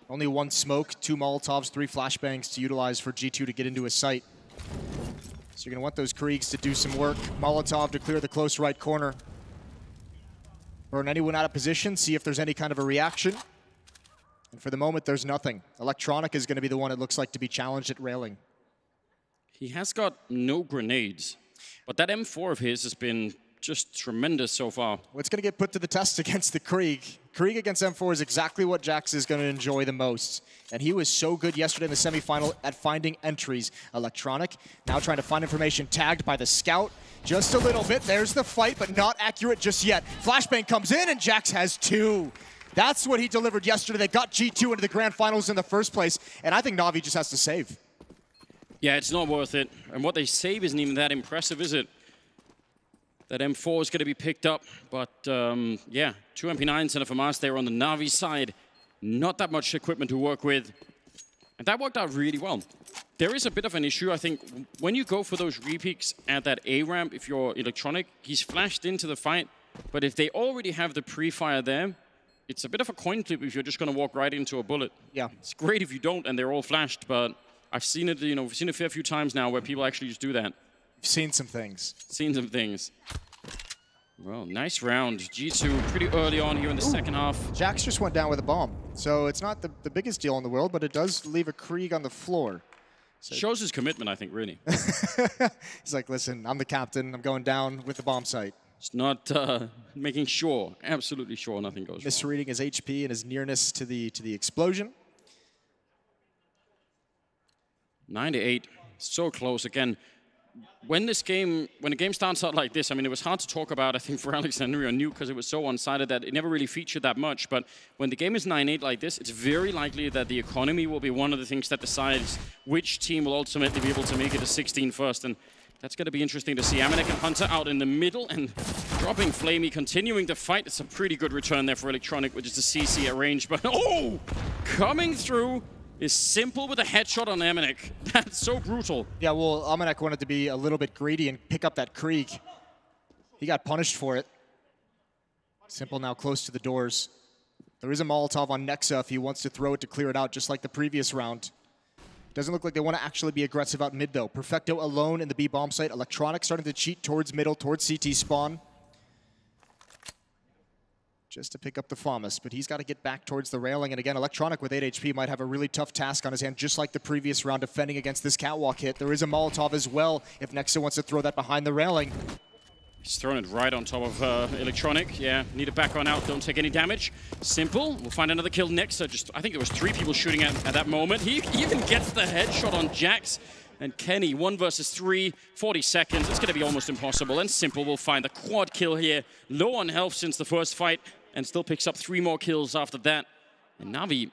Only 1 smoke, 2 Molotovs, 3 flashbangs to utilize for G2 to get into a site. So you're going to want those creeks to do some work. Molotov to clear the close right corner. Burn anyone out of position, see if there's any kind of a reaction. And for the moment, there's nothing. Electronic is going to be the one it looks like to be challenged at railing. He has got no grenades, but that M4 of his has been just tremendous so far. Well, it's going to get put to the test against the Krieg. Krieg against M4 is exactly what Jax is going to enjoy the most. And he was so good yesterday in the semifinal at finding entries. Electronic now trying to find information, tagged by the scout. Just a little bit. There's the fight, but not accurate just yet. Flashbang comes in, and Jax has 2. That's what he delivered yesterday. They got G2 into the grand finals in the first place, and I think Na'Vi just has to save. Yeah, it's not worth it. And what they save isn't even that impressive, is it? That M4 is going to be picked up. But, yeah, 2 MP9s and a FAMAS there on the Na'Vi side. Not that much equipment to work with. And that worked out really well. There is a bit of an issue, I think. When you go for those repeaks at that A ramp, if you're Electronic, he's flashed into the fight. But if they already have the pre-fire there, it's a bit of a coin flip if you're just going to walk right into a bullet. Yeah. It's great if you don't and they're all flashed, but I've seen it, we've seen it a fair few times now where people actually just do that. You've seen some things. Seen some things. Well, nice round. G2 pretty early on here in the second half. Jax just went down with a bomb. So it's not the biggest deal in the world, but it does leave a Krieg on the floor. So shows his commitment, I think, really. He's like, listen, I'm the captain. I'm going down with the bomb site. It's not making sure, absolutely sure nothing goes wrong. Misreading his HP and his nearness to the explosion. 9-8, so close. Again, when a game starts out like this, I mean, it was hard to talk about, I think, for Alexandria or Nuke, because it was so one-sided that it never really featured that much. But when the game is 9-8 like this, it's very likely that the economy will be one of the things that decides which team will ultimately be able to make it to 16 first. And that's going to be interesting to see. Amanek and Hunter out in the middle and dropping Flamey, continuing the fight. It's a pretty good return there for Electronic, which is the CC at range. But, oh, coming through is Simple with a headshot on Amanek. That's so brutal. Yeah, well, Amanek wanted to be a little bit greedy and pick up that Krieg. He got punished for it. Simple now close to the doors. There is a Molotov on Nexa if he wants to throw it to clear it out, just like the previous round. Doesn't look like they want to actually be aggressive out mid, though. Perfecto alone in the B bomb site. Electronic starting to cheat towards middle, towards CT spawn. Just to pick up the FAMAS, but he's got to get back towards the railing. And again, Electronic with 8 HP might have a really tough task on his hand, just like the previous round, defending against this catwalk hit. There is a Molotov as well if Nexa wants to throw that behind the railing. He's thrown it right on top of Electronic. Yeah, need to back on out, don't take any damage. Simple, we'll find another kill next. I think there was 3 people shooting at that moment. He even gets the headshot on Jax. And Kenny, 1 versus 3, 40 seconds. It's gonna be almost impossible. And Simple will find the quad kill here. Low on health since the first fight, and still picks up 3 more kills after that. And Navi,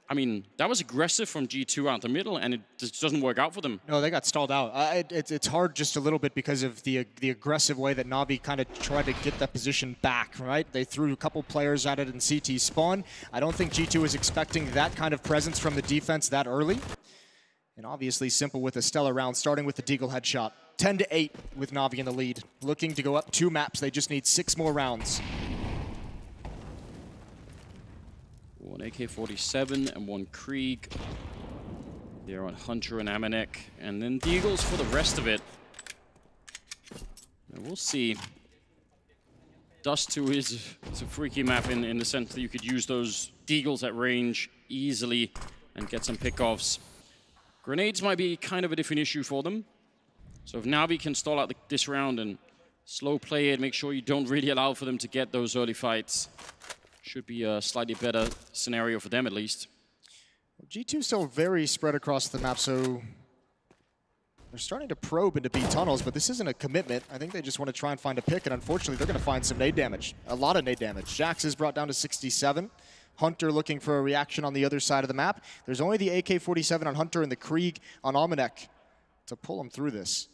I mean, that was aggressive from G2 out the middle, and it just doesn't work out for them. No, they got stalled out. It's hard just a little bit because of the aggressive way that Navi kind of tried to get that position back, right? They threw a couple players at it in CT spawn. I don't think G2 was expecting that kind of presence from the defense that early. And obviously Simple with a stellar round, starting with the Deagle headshot. 10-8 with Navi in the lead. Looking to go up 2 maps. They just need 6 more rounds. 1 AK-47 and 1 Krieg. They're on Hunter and Amanek. And then Deagles for the rest of it. And we'll see. Dust2 is a freaky map in the sense that you could use those Deagles at range easily and get some pickoffs. Grenades might be kind of a different issue for them. So if Navi can stall out this round and slow play it, make sure you don't really allow for them to get those early fights, should be a slightly better scenario for them at least. G2 still very spread across the map, so they're starting to probe into B tunnels, but this isn't a commitment. I think they just want to try and find a pick, and unfortunately they're going to find some nade damage. A lot of nade damage. Jax is brought down to 67. Hunter looking for a reaction on the other side of the map. There's only the AK-47 on Hunter and the Krieg on Amanek to pull him through this.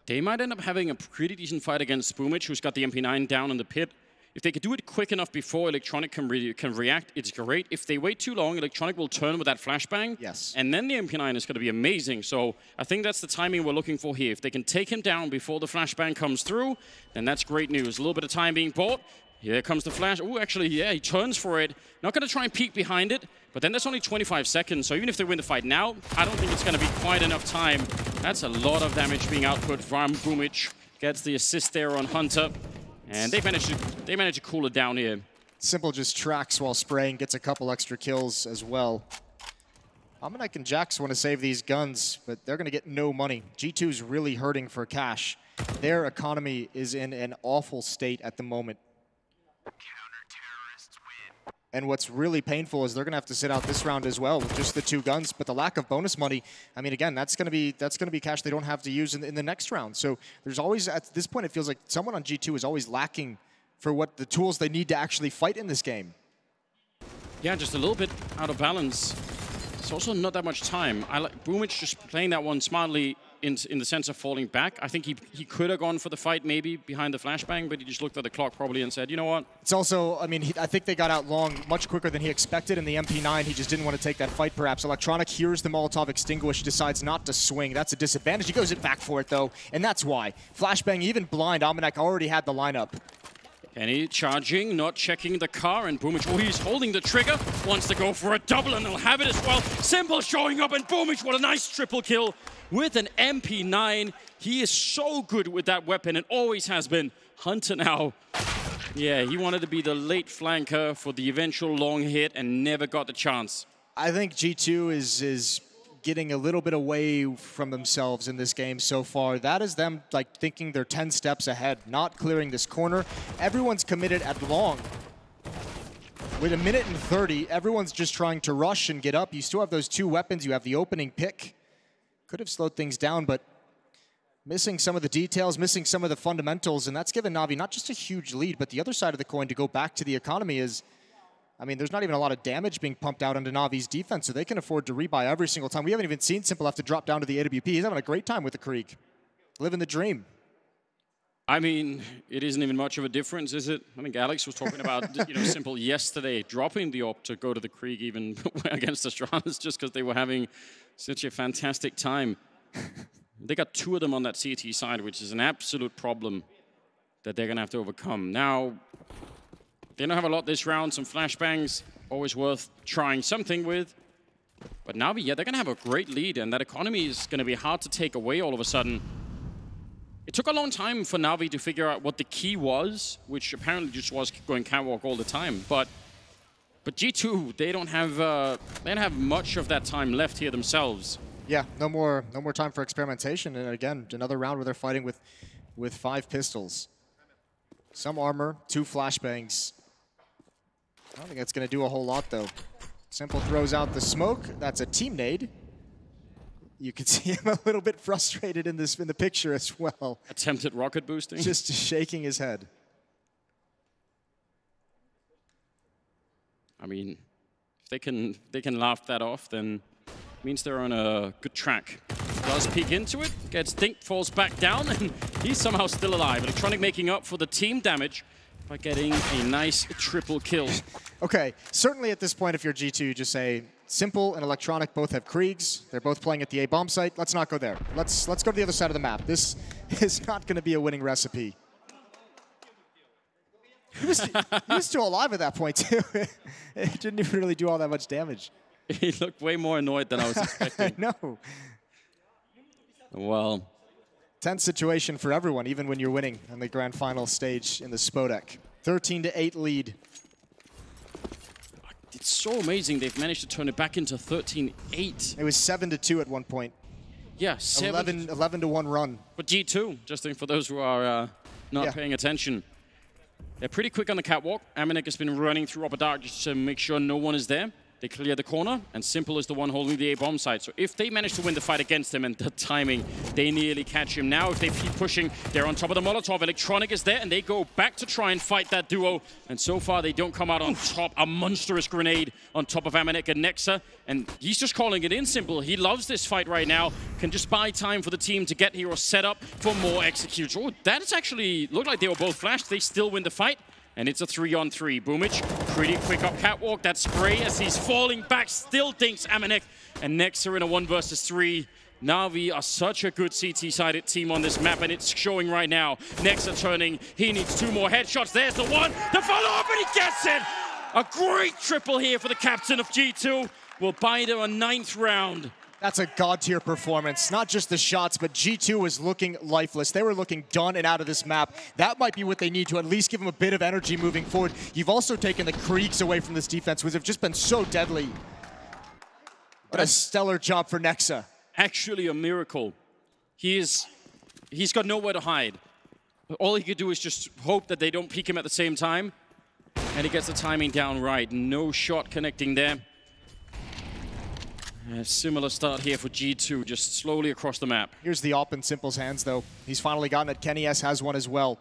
They might end up having a pretty decent fight against Spoomich, who's got the MP9 down in the pit. If they could do it quick enough before Electronic can react, it's great. If they wait too long, Electronic will turn with that flashbang. Yes. And then the MP9 is going to be amazing. So I think that's the timing we're looking for here. If they can take him down before the flashbang comes through, then that's great news. A little bit of time being bought. Here comes the flash. Oh, actually, yeah, he turns for it. Not going to try and peek behind it, but then there's only 25 seconds. So even if they win the fight now, I don't think it's going to be quite enough time. That's a lot of damage being output from Boomich. Gets the assist there on Hunter. And they managed to cool it down here. Simple just tracks while spraying, gets a couple extra kills as well. Amanek and Jax want to save these guns, but they're going to get no money. G2's really hurting for cash. Their economy is in an awful state at the moment. And what's really painful is they're going to have to sit out this round as well with just the 2 guns. But the lack of bonus money, I mean, again, that's going to be cash they don't have to use in the next round. So there's always, at this point, it feels like someone on G2 is always lacking for what the tools they need to actually fight in this game. Yeah, just a little bit out of balance. It's also not that much time. I like Boomich just playing that one smartly in the sense of falling back. I think he could have gone for the fight maybe behind the flashbang, but he just looked at the clock probably and said, you know what? It's also, I mean, I think they got out long much quicker than he expected in the MP9. He just didn't want to take that fight perhaps. Electronic hears the Molotov extinguish, decides not to swing. That's a disadvantage. He goes back for it though, and that's why. Flashbang, even blind, Amanek already had the lineup. Kenny charging, not checking the car, and Boomich, oh, he's holding the trigger, wants to go for a double, and they'll have it as well. Simple showing up, and Boomich, what a nice triple kill with an MP9. He is so good with that weapon, and always has been. Hunter now, yeah, he wanted to be the late flanker for the eventual long hit, and never got the chance. I think G2 is getting a little bit away from themselves in this game so far. That is them like thinking they're 10 steps ahead, not clearing this corner. Everyone's committed at long. With 1 minute and 30, everyone's just trying to rush and get up. You still have those 2 weapons. You have the opening pick. Could have slowed things down, but missing some of the details, missing some of the fundamentals, and that's given Navi not just a huge lead, but the other side of the coin to go back to the economy is, I mean, there's not even a lot of damage being pumped out into Navi's defense, so they can afford to rebuy every single time. We haven't even seen Simple have to drop down to the AWP. He's having a great time with the Krieg. Living the dream. I mean, it isn't even much of a difference, is it? I think Alex was talking about Simple yesterday, dropping the op to go to the Krieg even against Astralis just because they were having such a fantastic time. They got 2 of them on that CT side, which is an absolute problem that they're going to have to overcome. Now, They don't have a lot this round. Some flashbangs, always worth trying something with. But Na'Vi, yeah, they're going to have a great lead, and that economy is going to be hard to take away all of a sudden. It took a long time for Na'Vi to figure out what the key was, which apparently just was going catwalk all the time. But G2, they don't have much of that time left here themselves. Yeah, no more time for experimentation. And again, another round where they're fighting with 5 pistols. Some armor, 2 flashbangs. I don't think that's going to do a whole lot, though. Simple throws out the smoke. That's a team nade. You can see him a little bit frustrated in the picture as well. Attempted rocket boosting. Just shaking his head. I mean, if they can laugh that off, then it means they're on a good track. Does peek into it, gets dinked, falls back down, and he's somehow still alive. Electronic making up for the team damage by getting a nice triple kill. Okay, certainly at this point, if you're G2, you just say, Simple and Electronic both have Kriegs. They're both playing at the A bomb site. Let's not go there. Let's go to the other side of the map. This is not going to be a winning recipe. He was still alive at that point, too. It didn't even really do all that much damage. He looked way more annoyed than I was expecting. No. Well, tense situation for everyone, even when you're winning on the grand final stage in the Spodek. 13-8 lead. It's so amazing they've managed to turn it back into 13-8. It was 7-2 at one point. Yeah, 11-1 run. But G2, just for those who are not paying attention. They're pretty quick on the catwalk. Amanek has been running through Upper Dark just to make sure no one is there. They clear the corner, and Simple is the one holding the A-bomb site. So if they manage to win the fight against him and the timing, they nearly catch him. Now if they keep pushing, they're on top of the Molotov. Electronic is there, and they go back to try and fight that duo. And so far, they don't come out on top. A monstrous grenade on top of Amanek and Nexa. And he's just calling it in, Simple. He loves this fight right now. Can just buy time for the team to get here or set up for more executes. Oh, that has actually looked like they were both flashed. They still win the fight. And it's a 3-on-3. Boomich, pretty quick up catwalk. That spray as he's falling back still dinks Amanek. And Nexa in a 1 versus 3. Na'Vi are such a good CT-sided team on this map, and it's showing right now. Nexa turning. He needs 2 more headshots. There's the one. The follow-up, and he gets it! A great triple here for the captain of G2. Will buy them a 9th round. That's a god-tier performance. Not just the shots, but G2 was looking lifeless. They were looking done and out of this map. That might be what they need to at least give them a bit of energy moving forward. You've also taken the Kriegs away from this defense, which have just been so deadly. What a stellar job for Nexa. Actually a miracle. He's got nowhere to hide. All he could do is just hope that they don't peek him at the same time. And he gets the timing down right. No shot connecting there. A similar start here for G2, just slowly across the map. Here's the op in Simple's hands, though. He's finally gotten it. Kenny S has one as well.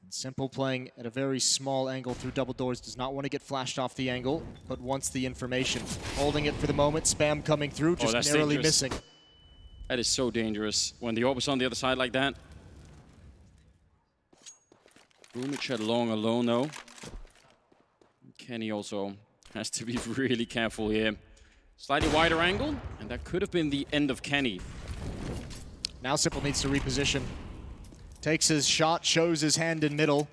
Simple playing at a very small angle through double doors. Does not want to get flashed off the angle, but wants the information. Holding it for the moment. Spam coming through, just narrowly missing. That is so dangerous. When the op is on the other side like that. Boomich had long alone, though. Kenny also has to be really careful here. Slightly wider angle, and that could have been the end of Kenny. Now Simple needs to reposition. Takes his shot, shows his hand in middle.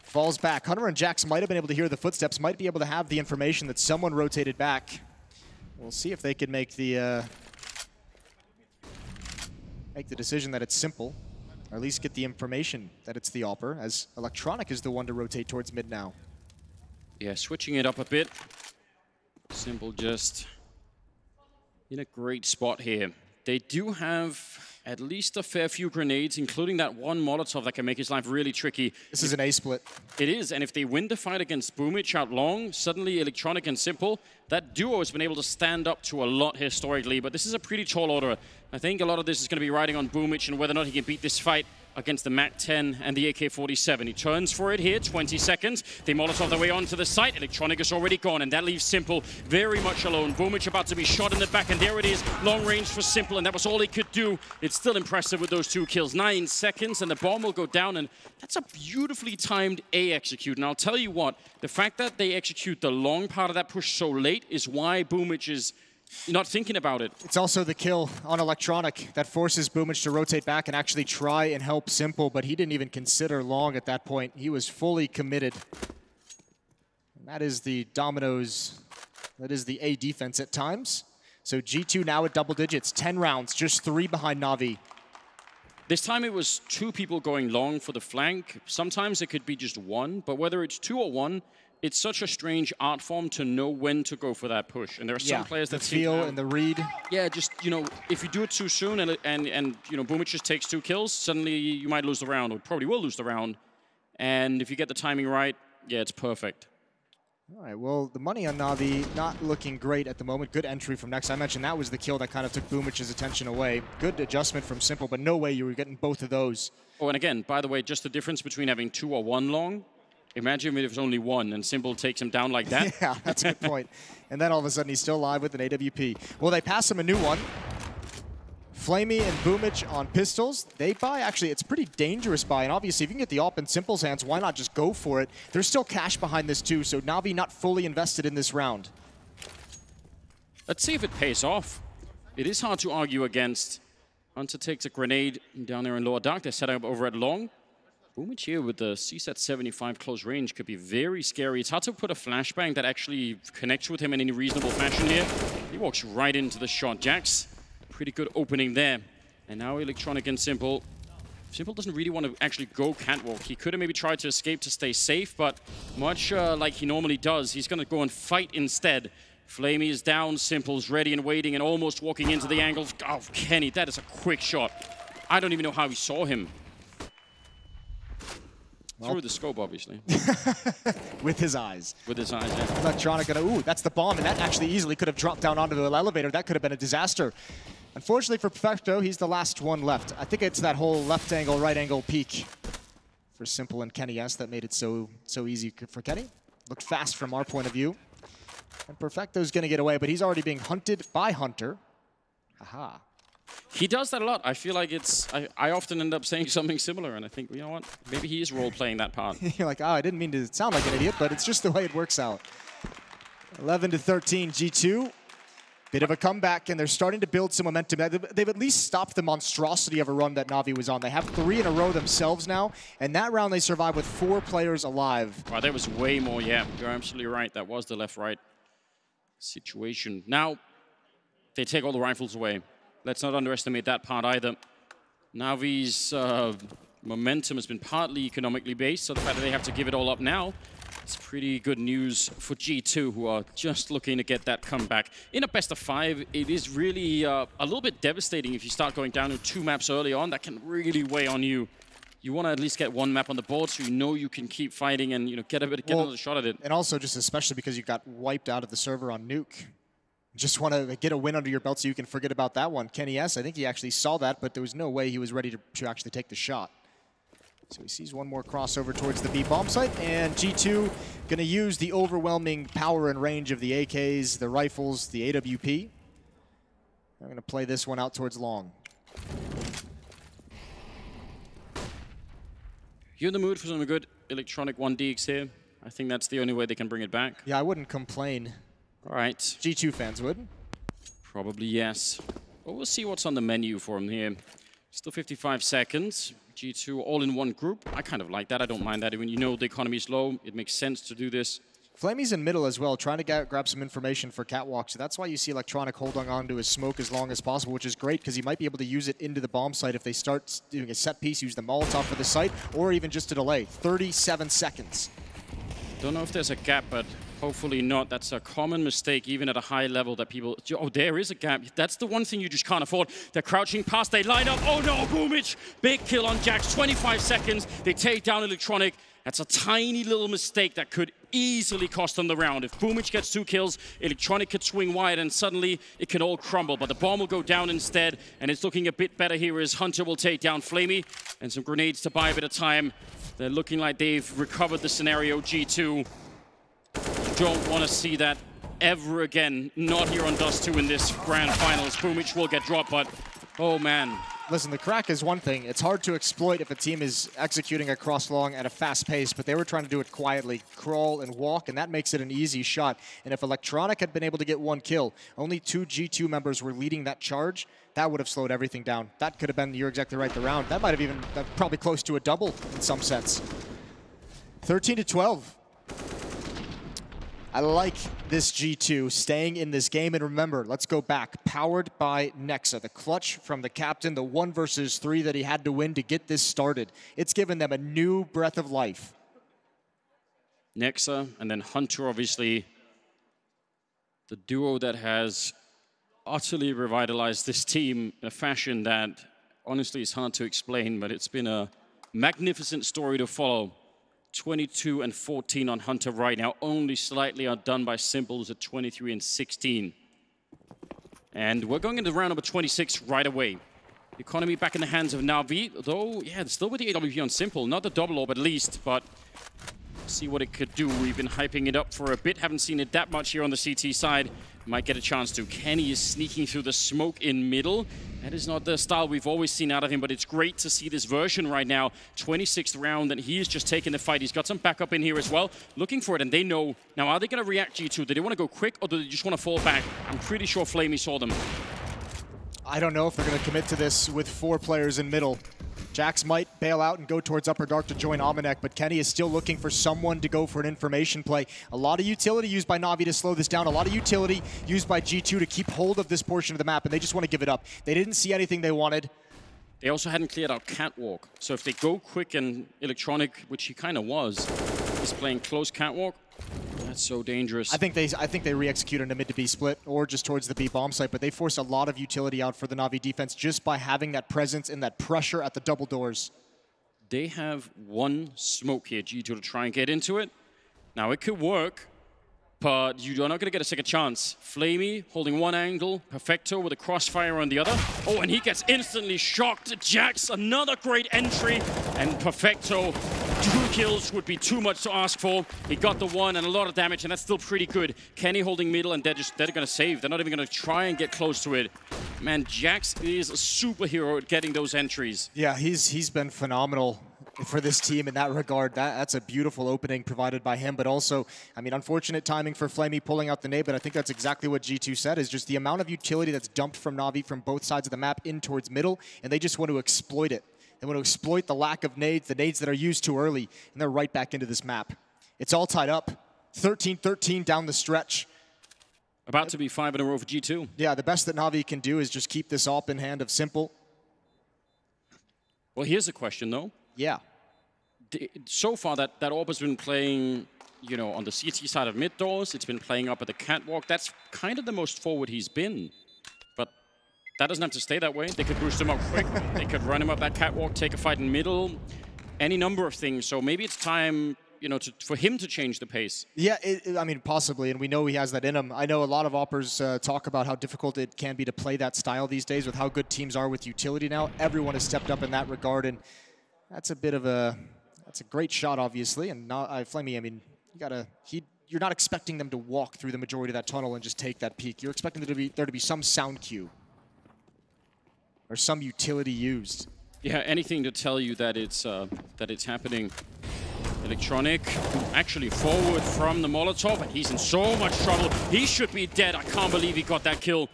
Falls back. Hunter and Jax might have been able to hear the footsteps, might be able to have the information that someone rotated back. We'll see if they can make the decision that it's Simple, or at least get the information that it's the Opper, as Electronic is the one to rotate towards mid now. Yeah, switching it up a bit. Simple just in a great spot here. They do have at least a fair few grenades, including that one Molotov that can make his life really tricky. This is an A-split. It is, and if they win the fight against Boomich out long, suddenly Electronic and Simple, that duo has been able to stand up to a lot historically, but this is a pretty tall order. I think a lot of this is going to be riding on Boomich and whether or not he can beat this fight against the MAC-10 and the AK-47. He turns for it here, 20 seconds. They Molotov their way onto the site. Electronic is already gone, and that leaves Simple very much alone. Boomich about to be shot in the back, and there it is. Long range for Simple, and that was all he could do. It's still impressive with those 2 kills. 9 seconds, and the bomb will go down, and that's a beautifully timed A execute. And I'll tell you what, the fact that they execute the long part of that push so late is why Boomich is You're not thinking about it. It's also the kill on Electronic that forces Boomich to rotate back and actually try and help Simple, but he didn't even consider long at that point. He was fully committed. And that is the Dominoes, that is the A defense at times. So G2 now at double digits, 10 rounds, just 3 behind Na'Vi. This time it was 2 people going long for the flank. Sometimes it could be just 1, but whether it's 2 or 1, it's such a strange art form to know when to go for that push. And there are some players that feel and the read. Yeah, just, you know, if you do it too soon and you know, Boomich just takes 2 kills, suddenly you might lose the round, or probably will lose the round. And if you get the timing right, yeah, it's perfect. All right, well, the money on Na'Vi not looking great at the moment. Good entry from Next. I mentioned that was the kill that kind of took Boomich's attention away. Good adjustment from Simple, but no way you were getting both of those. Oh, and again, by the way, just the difference between having 2 or 1 long. Imagine if it was only 1 and Simple takes him down like that. Yeah, that's a good point. And then all of a sudden he's still alive with an AWP. Well, they pass him a new one. Flamey and Boomich on pistols. They buy, actually, it's pretty dangerous buy. And obviously, if you can get the AWP in Simple's hands, why not just go for it? There's still cash behind this too, so Na'Vi not fully invested in this round. Let's see if it pays off. It is hard to argue against. Hunter takes a grenade down there in lower dark. They're setting up over at long. Boomich here with the CSAT 75 close range could be very scary. It's hard to put a flashbang that actually connects with him in any reasonable fashion here. He walks right into the shot. Jax, pretty good opening there. And now Electronic and Simple. Simple doesn't really want to actually go catwalk. He could have maybe tried to escape to stay safe, but much like he normally does, he's going to go and fight instead. Flamey is down, Simple's ready and waiting and almost walking into the angles. Oh, Kenny, that is a quick shot. I don't even know how he saw him. Well, through the scope, obviously. With his eyes. With his eyes, yeah. Electronic, ooh, that's the bomb, and that actually easily could have dropped down onto the elevator. That could have been a disaster. Unfortunately for Perfecto, he's the last one left. I think it's that whole left angle, right angle peek for Simple and Kenny S that made it so easy for Kenny. Looked fast from our point of view. And Perfecto's going to get away, but he's already being hunted by Hunter. Aha. He does that a lot. I feel like it's... I often end up saying something similar, and I think, you know what? Maybe he is role-playing that part. You're like, oh, I didn't mean to sound like an idiot, but it's just the way it works out. 11-13, G2. Bit of a comeback, and they're starting to build some momentum. They've at least stopped the monstrosity of a run that Na'Vi was on. They have 3 in a row themselves now, and that round they survived with 4 players alive. Wow, there was way more, yeah. You're absolutely right. That was the left-right situation. Now, they take all the rifles away. Let's not underestimate that part either. Na'Vi's momentum has been partly economically based, so the fact that they have to give it all up now, it's pretty good news for G2, who are just looking to get that comeback. In a best of 5, it is really a little bit devastating if you start going down to 2 maps early on. That can really weigh on you. You want to at least get 1 map on the board so you know you can keep fighting and get another shot at it. And also just especially because you got wiped out of the server on Nuke. Just want to get a win under your belt so you can forget about that one. Kenny S, I think he actually saw that, but there was no way he was ready to actually take the shot. So he sees one more crossover towards the B bomb site, and G2 going to use the overwhelming power and range of the AKs, the rifles, the AWP. I'm going to play this one out towards long. You're in the mood for some good Electronic 1DX here. I think that's the only way they can bring it back. Yeah, I wouldn't complain. All right. G2 fans would. Probably, yes. But we'll see what's on the menu for him here. Still 55 seconds. G2 all in one group. I kind of like that. I don't mind that. When you know the economy is low, it makes sense to do this. Flamey's in middle as well, trying to grab some information for Catwalk. So that's why you see Electronic holding on to his smoke as long as possible, which is great because he might be able to use it into the bomb site if they start doing a set piece, use the Molotov for the site, or even just a delay. 37 seconds. Don't know if there's a gap, but hopefully not. That's a common mistake, even at a high level, that people... Oh, there is a gap. That's the one thing you just can't afford. They're crouching past. They line up. Oh, no, Boomich. Big kill on Jax. 25 seconds. They take down Electronic. That's a tiny little mistake that could easily cost them the round. If Boomich gets 2 kills, Electronic could swing wide, and suddenly it can all crumble. But the bomb will go down instead, and it's looking a bit better here as Hunter will take down Flamey, and some grenades to buy a bit of time. They're looking like they've recovered the scenario, G2. Don't want to see that ever again. Not here on Dust2 in this grand finals. Boomich will get dropped, but oh man, Listen, the crack is one thing. It's hard to exploit if a team is executing across long at a fast pace, but they were trying to do it quietly, crawl and walk, and that makes it an easy shot. And if Electronic had been able to get one kill, only 2 G2 members were leading that charge, that would have slowed everything down. That could have been, you're exactly right, the round. That might have even probably close to a double in some sets. 13-12. I like this G2 staying in this game. And remember, let's go back. Powered by Nexa. The clutch from the captain, the 1 versus 3 that he had to win to get this started. It's given them a new breath of life. Nexa and then Hunter, obviously, the duo that has utterly revitalized this team in a fashion that honestly is hard to explain, but it's been a magnificent story to follow. 22 and 14 on Hunter right now, only slightly outdone by Simples at 23 and 16. And we're going into round number 26 right away. Economy back in the hands of Na'Vi, though, yeah, still with the AWP on Simple. Not the double orb at least, but see what it could do. We've been hyping it up for a bit, haven't seen it that much here on the CT side. Might get a chance to. Kenny is sneaking through the smoke in middle. That is not the style we've always seen out of him, but it's great to see this version right now. 26th round, and he is just taking the fight. He's got some backup in here as well, looking for it, and they know. Now, are they going to react, G2? Do they want to go quick, or do they just want to fall back? I'm pretty sure Flamey saw them. I don't know if they're going to commit to this with 4 players in middle. Jax might bail out and go towards Upper Dark to join Amanek, but Kenny is still looking for someone to go for an information play. A lot of utility used by Na'Vi to slow this down, a lot of utility used by G2 to keep hold of this portion of the map, and they just want to give it up. They didn't see anything they wanted. They also hadn't cleared out Catwalk, so if they go quick and Electronic, which he kind of was, is playing close Catwalk, that's so dangerous. I think they re-execute on a mid to B split or just towards the B bomb site, but they forced a lot of utility out for the Na'Vi defense just by having that presence and that pressure at the double doors. They have 1 smoke here, G2, to try and get into it. Now, it could work, but you're not going to get a second chance. Flamey holding 1 angle, Perfecto with a crossfire on the other. Oh, and he gets instantly shocked. Jax, another great entry, and Perfecto. 2 kills would be too much to ask for. He got the 1 and a lot of damage, and that's still pretty good. Kenny holding middle, and they're going to save. They're not even going to try and get close to it. Man, Jax is a superhero at getting those entries. Yeah, he's been phenomenal for this team in that regard. That's a beautiful opening provided by him, but also, I mean, unfortunate timing for Flamey pulling out the nade, but I think that's exactly what G2 said, is just the amount of utility that's dumped from Na'Vi from both sides of the map in towards middle, and they just want to exploit it. They want to exploit the lack of nades, the nades that are used too early, and they're right back into this map. It's all tied up. 13-13 down the stretch. About to be 5 in a row for G2. Yeah, the best that Na'Vi can do is just keep this AWP in hand of Simple. Well, here's a question, though. Yeah. So far, that AWP has been playing, you know, on the CT side of mid doors. It's been playing up at the catwalk. That's kind of the most forward he's been. But that doesn't have to stay that way. They could boost him up quick. They could run him up that catwalk, take a fight in middle, any number of things. So maybe it's time, you know, for him to change the pace. Yeah, I mean, possibly, and we know he has that in him. I know a lot of oppers talk about how difficult it can be to play that style these days with how good teams are with utility now. Everyone has stepped up in that regard, and that's a bit of a, that's a great shot, obviously. And not, Flamey, I mean, you're not expecting them to walk through the majority of that tunnel and just take that peek. You're expecting there to be some sound cue or some utility used. Yeah, anything to tell you that it's happening. Electronic actually forward from the Molotov, and he's in so much trouble. He should be dead. I can't believe he got that kill.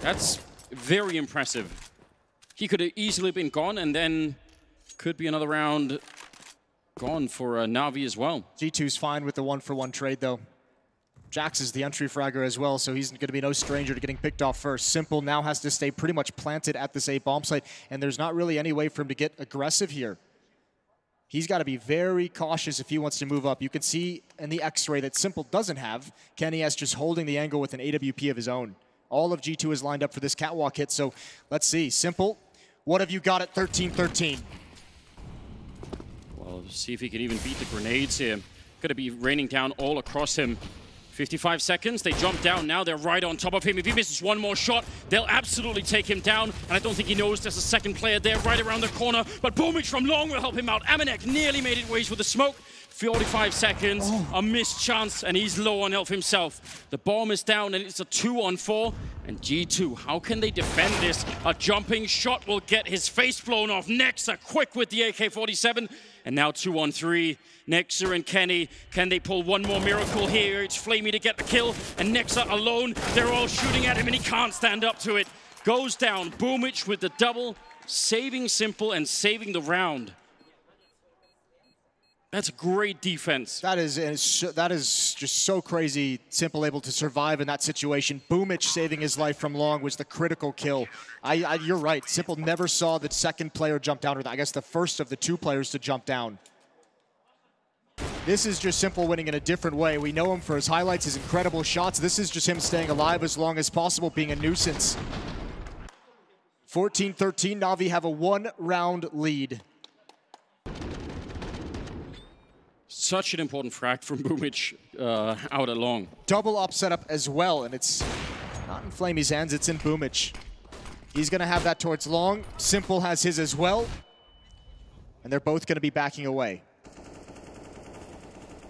That's very impressive. He could have easily been gone, and then could be another round gone for Na'Vi as well. G2's fine with the 1-for-1 trade, though. Jax is the entry fragger as well, so he's going to be no stranger to getting picked off first. Simple now has to stay pretty much planted at this A bomb site, and there's not really any way for him to get aggressive here. He's got to be very cautious if he wants to move up. You can see in the X-ray that Simple doesn't have. Kenny S just holding the angle with an AWP of his own. All of G2 is lined up for this catwalk hit, so let's see. Simple, what have you got at 13-13? Well, see if he can even beat the grenades here. Going to be raining down all across him. 55 seconds, they jump down now, they're right on top of him. If he misses one more shot, they'll absolutely take him down. And I don't think he knows there's a second player there right around the corner. But boomage from long will help him out. Amanek nearly made it ways with the smoke. 45 seconds, a missed chance, and he's low on health himself. The bomb is down, and it's a 2-on-4. And G2, how can they defend this? A jumping shot will get his face blown off. Nexa quick with the AK-47. And now 2-on-3. Nexa and Kenny, can they pull one more miracle here? It's Flamey to get the kill, and Nexa alone. They're all shooting at him, and he can't stand up to it. Goes down, Boomich with the double, saving Simple and saving the round. That's great defense. That is just so crazy. Simple able to survive in that situation. Boomich saving his life from Long was the critical kill. You're right. Simple never saw the second player jump down, or I guess the first of the two players to jump down. This is just Simple winning in a different way. We know him for his highlights, his incredible shots. This is just him staying alive as long as possible, being a nuisance. 14-13, Na'Vi have a 1-round lead. Such an important frag from Boomich out at Long. Double up setup as well, and it's not in Flamey's hands, it's in Boomich. He's gonna have that towards Long. Simple has his as well. And they're both gonna be backing away.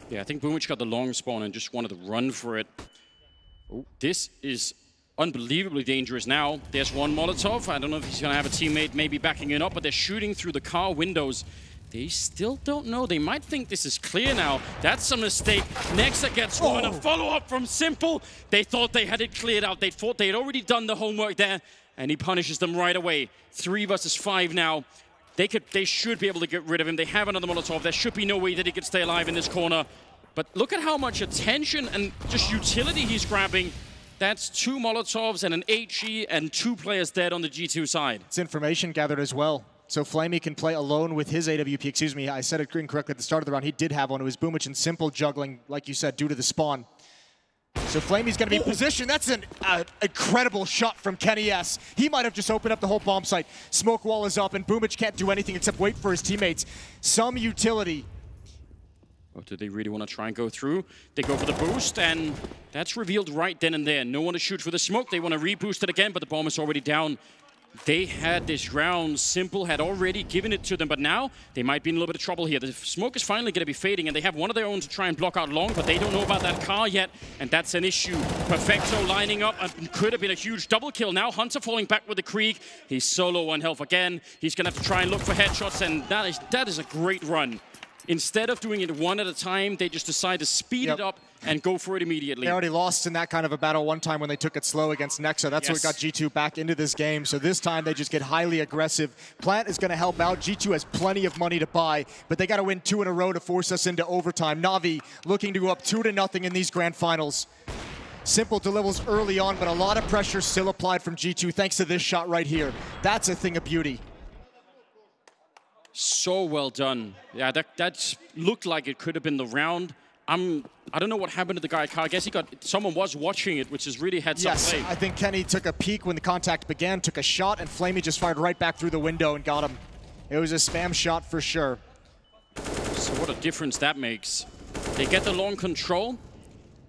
Yeah, I think Boomich got the long spawn and just wanted to run for it. Oh, this is unbelievably dangerous now. There's one Molotov. I don't know if he's gonna have a teammate maybe backing it up, but they're shooting through the car windows. They still don't know. They might think this is clear now. That's a mistake. Nexa gets one. A follow-up from Simple. They thought they had it cleared out. They thought they had already done the homework there, and he punishes them right away. 3 versus 5 now. They should be able to get rid of him. They have another Molotov. There should be no way that he could stay alive in this corner. But look at how much attention and just utility he's grabbing. That's 2 Molotovs and an HE and 2 players dead on the G2 side. It's information gathered as well. So Flamey can play alone with his AWP. Excuse me, I said it incorrectly at the start of the round. He did have one. It was Boomich and Simple juggling, like you said, due to the spawn. So Flamey's going to be positioned. That's an incredible shot from Kenny S. He might have just opened up the whole bomb site. Smoke wall is up, and Boomich can't do anything except wait for his teammates. Some utility. Oh, do they really want to try and go through? They go for the boost, and that's revealed right then and there. No one to shoot for the smoke. They want to reboost it again, but the bomb is already down. They had this round. Simple had already given it to them, but now they might be in a little bit of trouble here. The smoke is finally going to be fading, and they have one of their own to try and block out Long, but they don't know about that car yet, and that's an issue. Perfecto lining up, and could have been a huge double kill. Now Hunter falling back with the Krieg. He's solo on health again. He's going to have to try and look for headshots, and that is a great run. Instead of doing it one at a time, they just decide to speed it up and go for it immediately. They already lost in that kind of a battle one time when they took it slow against Nexa. That's what got G2 back into this game. So this time they just get highly aggressive. Plant is going to help out. G2 has plenty of money to buy, but they got to win 2 in a row to force us into overtime. Na'Vi looking to go up 2-0 in these grand finals. Simple delivers early on, but a lot of pressure still applied from G2 thanks to this shot right here. That's a thing of beauty. So well done. Yeah, that looked like it could have been the round. I don't know what happened to the guy. I guess someone was watching it, which is really heads up play. I think Kenny took a peek when the contact began, took a shot, and Flamey just fired right back through the window and got him. It was a spam shot for sure. So what a difference that makes. They get the long control,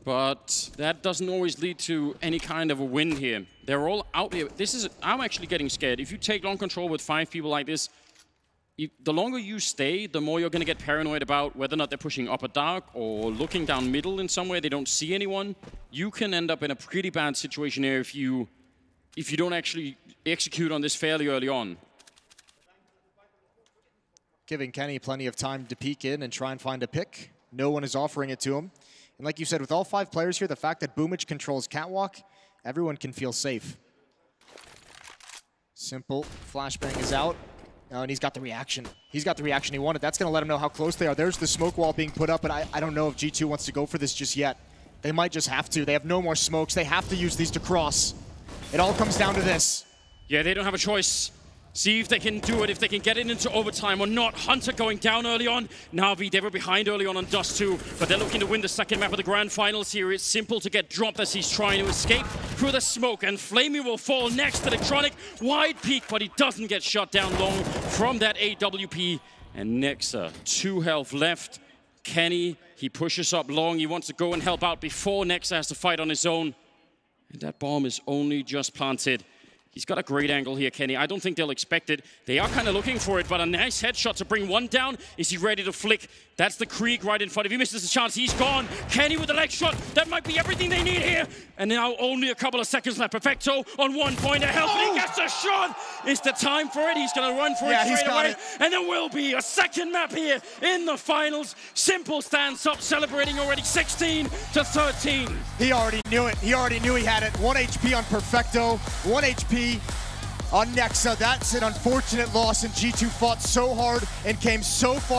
but that doesn't always lead to any kind of a win here. They're all out here. I'm actually getting scared. If you take long control with 5 people like this, the longer you stay, the more you're going to get paranoid about whether or not they're pushing up a dark or looking down middle in some way. They don't see anyone. You can end up in a pretty bad situation here if you don't actually execute on this fairly early on. Giving Kenny plenty of time to peek in and try and find a pick. No one is offering it to him. And like you said, with all 5 players here, the fact that Boomich controls Catwalk, everyone can feel safe. Simple. Flashbang is out. Oh, and he's got the reaction. He's got the reaction he wanted. That's going to let him know how close they are. There's the smoke wall being put up, but I don't know if G2 wants to go for this just yet. They might just have to. They have no more smokes. They have to use these to cross. It all comes down to this. Yeah, they don't have a choice. See if they can do it, if they can get it into overtime or not. Hunter going down early on. Na'Vi, they were behind early on Dust2, but they're looking to win the second map of the grand finals here. It's Simple to get dropped as he's trying to escape through the smoke, and Flamey will fall next. Electronic, wide peak, but he doesn't get shot down long from that AWP. And Nexa, 2 health left. Kenny, he pushes up long. He wants to go and help out before Nexa has to fight on his own. And that bomb is only just planted. He's got a great angle here, Kenny. I don't think they'll expect it. They are kind of looking for it, but a nice headshot to bring one down. Is he ready to flick? That's the Krieg right in front. If he misses the chance, he's gone. Kenny with the leg shot. That might be everything they need here. And now only a couple of seconds left. Perfecto on 1 point of health, and he gets a shot. It's the time for it. He's going to run for it straight away. And there will be a second map here in the finals. Simple stands up, celebrating already 16-13. He already knew it. He already knew he had it. 1 HP on Perfecto, 1 HP on Nexa. That's an unfortunate loss, and G2 fought so hard and came so far.